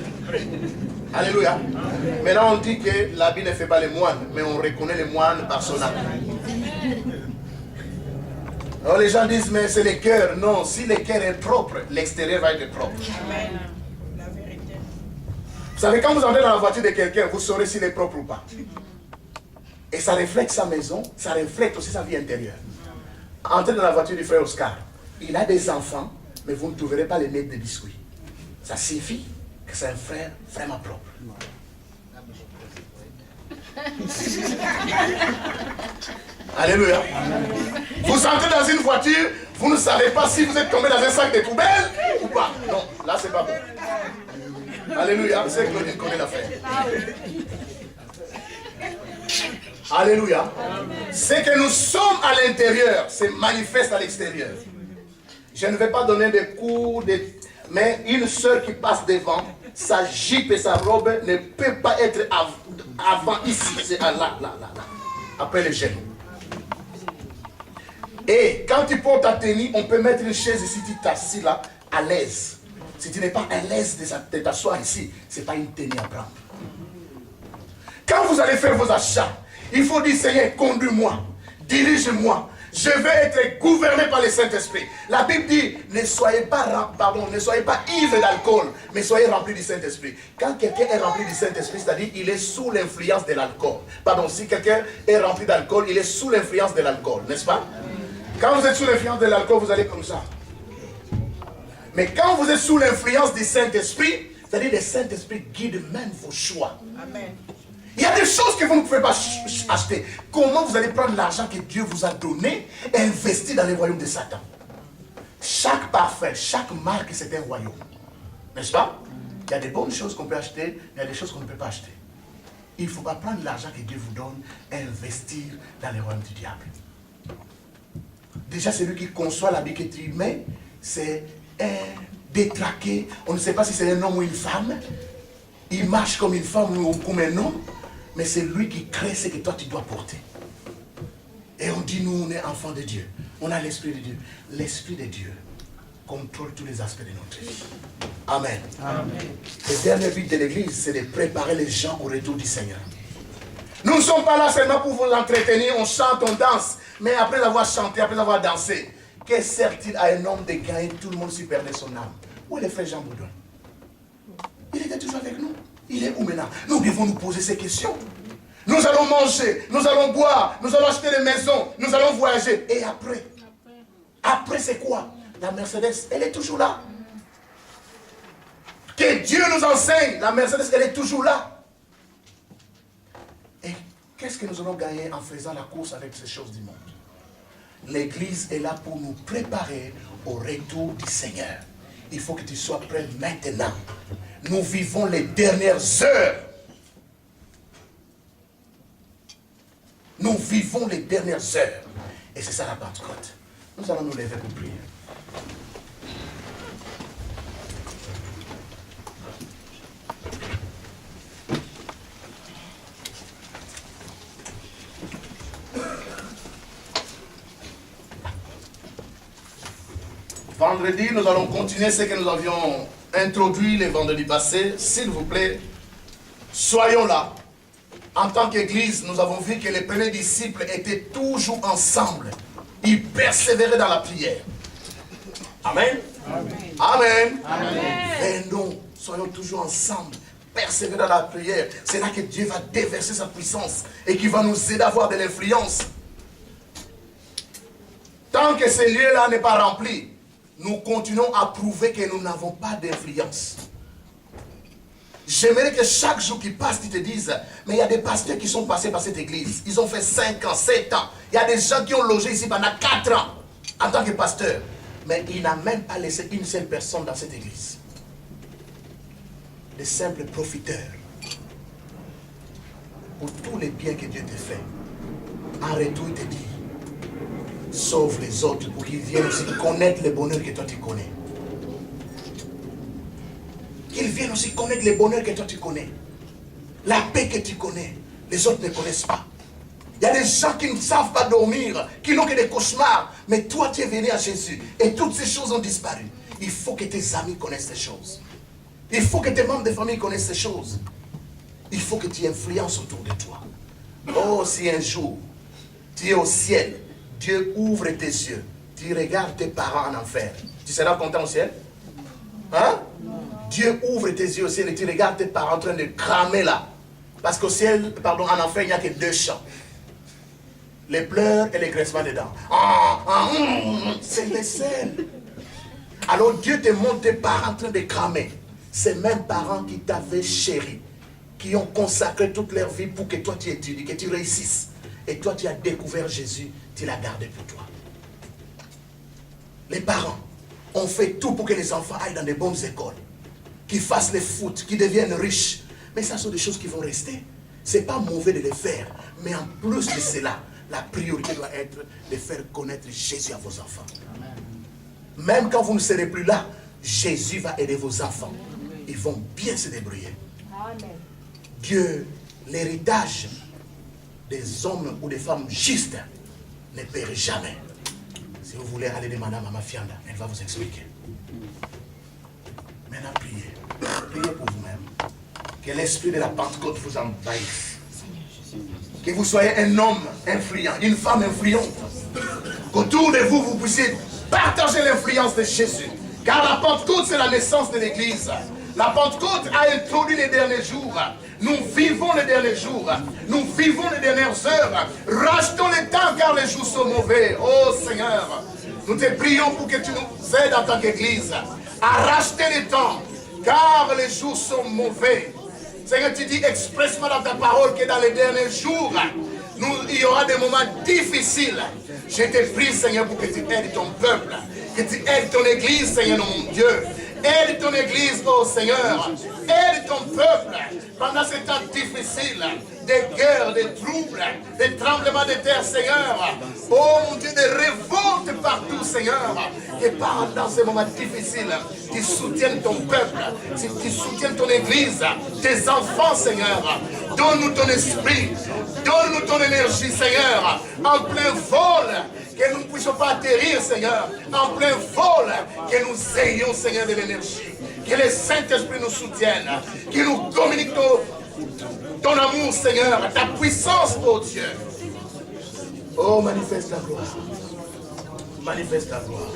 A: Alléluia. Maintenant on dit que l'habit ne fait pas les moines, mais on reconnaît les moines par son âme. Alors les gens disent, mais c'est le cœur. Non, si le cœur est propre, l'extérieur va être propre. Amen. La vérité. Vous savez, quand vous entrez dans la voiture de quelqu'un, vous saurez s'il est propre ou pas. Et ça reflète sa maison, ça reflète aussi sa vie intérieure. Entrez dans la voiture du frère Oscar. Il a des enfants, mais vous ne trouverez pas les mettre de biscuits. Ça signifie que c'est un frère vraiment propre. Alléluia. Vous entrez dans une voiture, vous ne savez pas si vous êtes tombé dans un sac de poubelle ou pas. Non, là c'est pas bon. Alléluia. C'est que Claudine connaît l'affaire. Alléluia. Ce que nous sommes à l'intérieur se manifeste à l'extérieur. Je ne vais pas donner des cours, mais une sœur qui passe devant, sa jupe et sa robe ne peut pas être avant ici. C'est là. Après les genoux. Et quand tu portes ta tenue, on peut mettre une chaise ici, tu t'assis là, à l'aise. Si tu n'es pas à l'aise de t'asseoir ici, ce n'est pas une tenue à prendre. Quand vous allez faire vos achats, il faut dire, Seigneur, conduis-moi, dirige-moi. Je vais être gouverné par le Saint-Esprit. La Bible dit, ne soyez pas ivres d'alcool, mais soyez remplis du Saint-Esprit. Quand quelqu'un est rempli du Saint-Esprit, c'est-à-dire il est sous l'influence de l'alcool. Pardon, si quelqu'un est rempli d'alcool, il est sous l'influence de l'alcool, n'est-ce pas? Quand vous êtes sous l'influence de l'alcool, vous allez comme ça. Mais quand vous êtes sous l'influence du Saint-Esprit, c'est-à-dire le Saint-Esprit guide même vos choix.
B: Amen.
A: Il y a des choses que vous ne pouvez pas acheter. Comment vous allez prendre l'argent que Dieu vous a donné et investir dans le royaume de Satan? Chaque parfum, chaque marque, c'est un royaume. N'est-ce pas? Il y a des bonnes choses qu'on peut acheter, il y a des choses qu'on ne peut pas acheter. Il ne faut pas prendre l'argent que Dieu vous donne et investir dans le royaume du diable. Déjà, celui qui conçoit l'habit que tu mets, c'est un détraqué. On ne sait pas si c'est un homme ou une femme. Il marche comme une femme ou comme un homme. Mais c'est lui qui crée ce que toi tu dois porter. Et on dit, nous, on est enfants de Dieu. On a l'Esprit de Dieu. L'Esprit de Dieu contrôle tous les aspects de notre vie. Amen. Amen. Le dernier but de l'Église, c'est de préparer les gens au retour du Seigneur. Nous ne sommes pas là seulement pour vous entretenir, on chante, on danse. Mais après avoir chanté, après avoir dansé, que sert-il à un homme de gagner tout le monde s'y perdait son âme? Où est le frère Jean Boudon? Il était toujours avec nous. Il est où maintenant? Nous devons nous poser ces questions. Nous allons manger, nous allons boire, nous allons acheter des maisons, nous allons voyager. Et après? Après c'est quoi? La Mercedes, elle est toujours là. Que Dieu nous enseigne, la Mercedes, elle est toujours là. Et qu'est-ce que nous allons gagner en faisant la course avec ces choses du monde? L'Église est là pour nous préparer au retour du Seigneur. Il faut que tu sois prêt maintenant. Nous vivons les dernières heures. Nous vivons les dernières heures. Et c'est ça la Pentecôte. Nous allons nous lever pour prier. Vendredi, nous allons continuer ce que nous avions introduit les vendredis passés. S'il vous plaît, soyons là. En tant qu'Église, nous avons vu que les premiers disciples étaient toujours ensemble. Ils persévéraient dans la prière. Amen. Amen. Amen. Amen. Et nous, soyons toujours ensemble. Persévérer dans la prière. C'est là que Dieu va déverser sa puissance et qui va nous aider à avoir de l'influence. Tant que ce lieu-là n'est pas rempli, nous continuons à prouver que nous n'avons pas d'influence. J'aimerais que chaque jour qui passe, tu te dises, mais il y a des pasteurs qui sont passés par cette église. Ils ont fait 5 ans, 7 ans. Il y a des gens qui ont logé ici pendant 4 ans en tant que pasteur. Mais il n'a même pas laissé une seule personne dans cette église. Des simples profiteurs. Pour tous les biens que Dieu te fait. En retour, il te dit, sauve les autres pour qu'ils viennent aussi connaître le bonheur que toi tu connais. Qu'ils viennent aussi connaître le bonheur que toi tu connais. La paix que tu connais, les autres ne connaissent pas. Il y a des gens qui ne savent pas dormir, qui n'ont que des cauchemars. Mais toi tu es venu à Jésus et toutes ces choses ont disparu. Il faut que tes amis connaissent ces choses. Il faut que tes membres de famille connaissent ces choses. Il faut que tu influences autour de toi. Oh, si un jour tu es au ciel, Dieu ouvre tes yeux, tu regardes tes parents en enfer, tu seras content au ciel? Hein? Dieu ouvre tes yeux au ciel et tu regardes tes parents en train de cramer là. Parce qu'au ciel, pardon, en enfer, il n'y a que 2 chants. Les pleurs et les graissements des dents. C'est le seul. Alors Dieu te montre tes parents en train de cramer. Ces mêmes parents qui t'avaient chéri, qui ont consacré toute leur vie pour que toi tu étudies, que tu réussisses. Et toi tu as découvert Jésus, tu l'as gardé pour toi. Les parents ont fait tout pour que les enfants aillent dans de bonnes écoles, qu'ils fassent le foot, qu'ils deviennent riches. Mais ça sont des choses qui vont rester. Ce n'est pas mauvais de les faire. Mais en plus de cela, la priorité doit être de faire connaître Jésus à vos enfants. Amen. Même quand vous ne serez plus là, Jésus va aider vos enfants. Ils vont bien se débrouiller. Amen. Dieu, l'héritage des hommes ou des femmes justes ne périt jamais. Si vous voulez aller demander à Maman Fianda, elle va vous expliquer. Maintenant, priez. Priez pour vous-même. Que l'esprit de la Pentecôte vous envahisse. Que vous soyez un homme influent, une femme influente. Qu'autour de vous, vous puissiez partager l'influence de Jésus. Car la Pentecôte, c'est la naissance de l'Église. La Pentecôte a introduit les derniers jours. Nous vivons les derniers jours. Nous vivons les dernières heures. Rachetons les temps car les jours sont mauvais. Oh Seigneur, nous te prions pour que tu nous aides en tant qu'Église à racheter les temps car les jours sont mauvais. Seigneur, tu dis expressement dans ta parole que dans les derniers jours, il y aura des moments difficiles. Je te prie, Seigneur, pour que tu aides ton peuple, que tu aides ton Église, Seigneur, mon Dieu. Aide ton Église, oh Seigneur. Aide ton peuple pendant ces temps difficiles, des guerres, des troubles, des tremblements de terre, Seigneur. Oh mon Dieu, des révoltes partout, Seigneur. Et pendant ces moments difficiles, tu soutiennes ton peuple, tu soutiennes ton Église, tes enfants, Seigneur. Donne-nous ton esprit, donne-nous ton énergie, Seigneur, en plein vol. Que nous ne puissions pas atterrir, Seigneur, en plein vol, que nous ayons, Seigneur, de l'énergie. Que le Saint-Esprit nous soutienne, qu'il nous communique ton amour, Seigneur, ta puissance, oh Dieu. Oh, manifeste ta gloire. Manifeste ta gloire.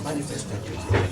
A: Manifeste ta gloire.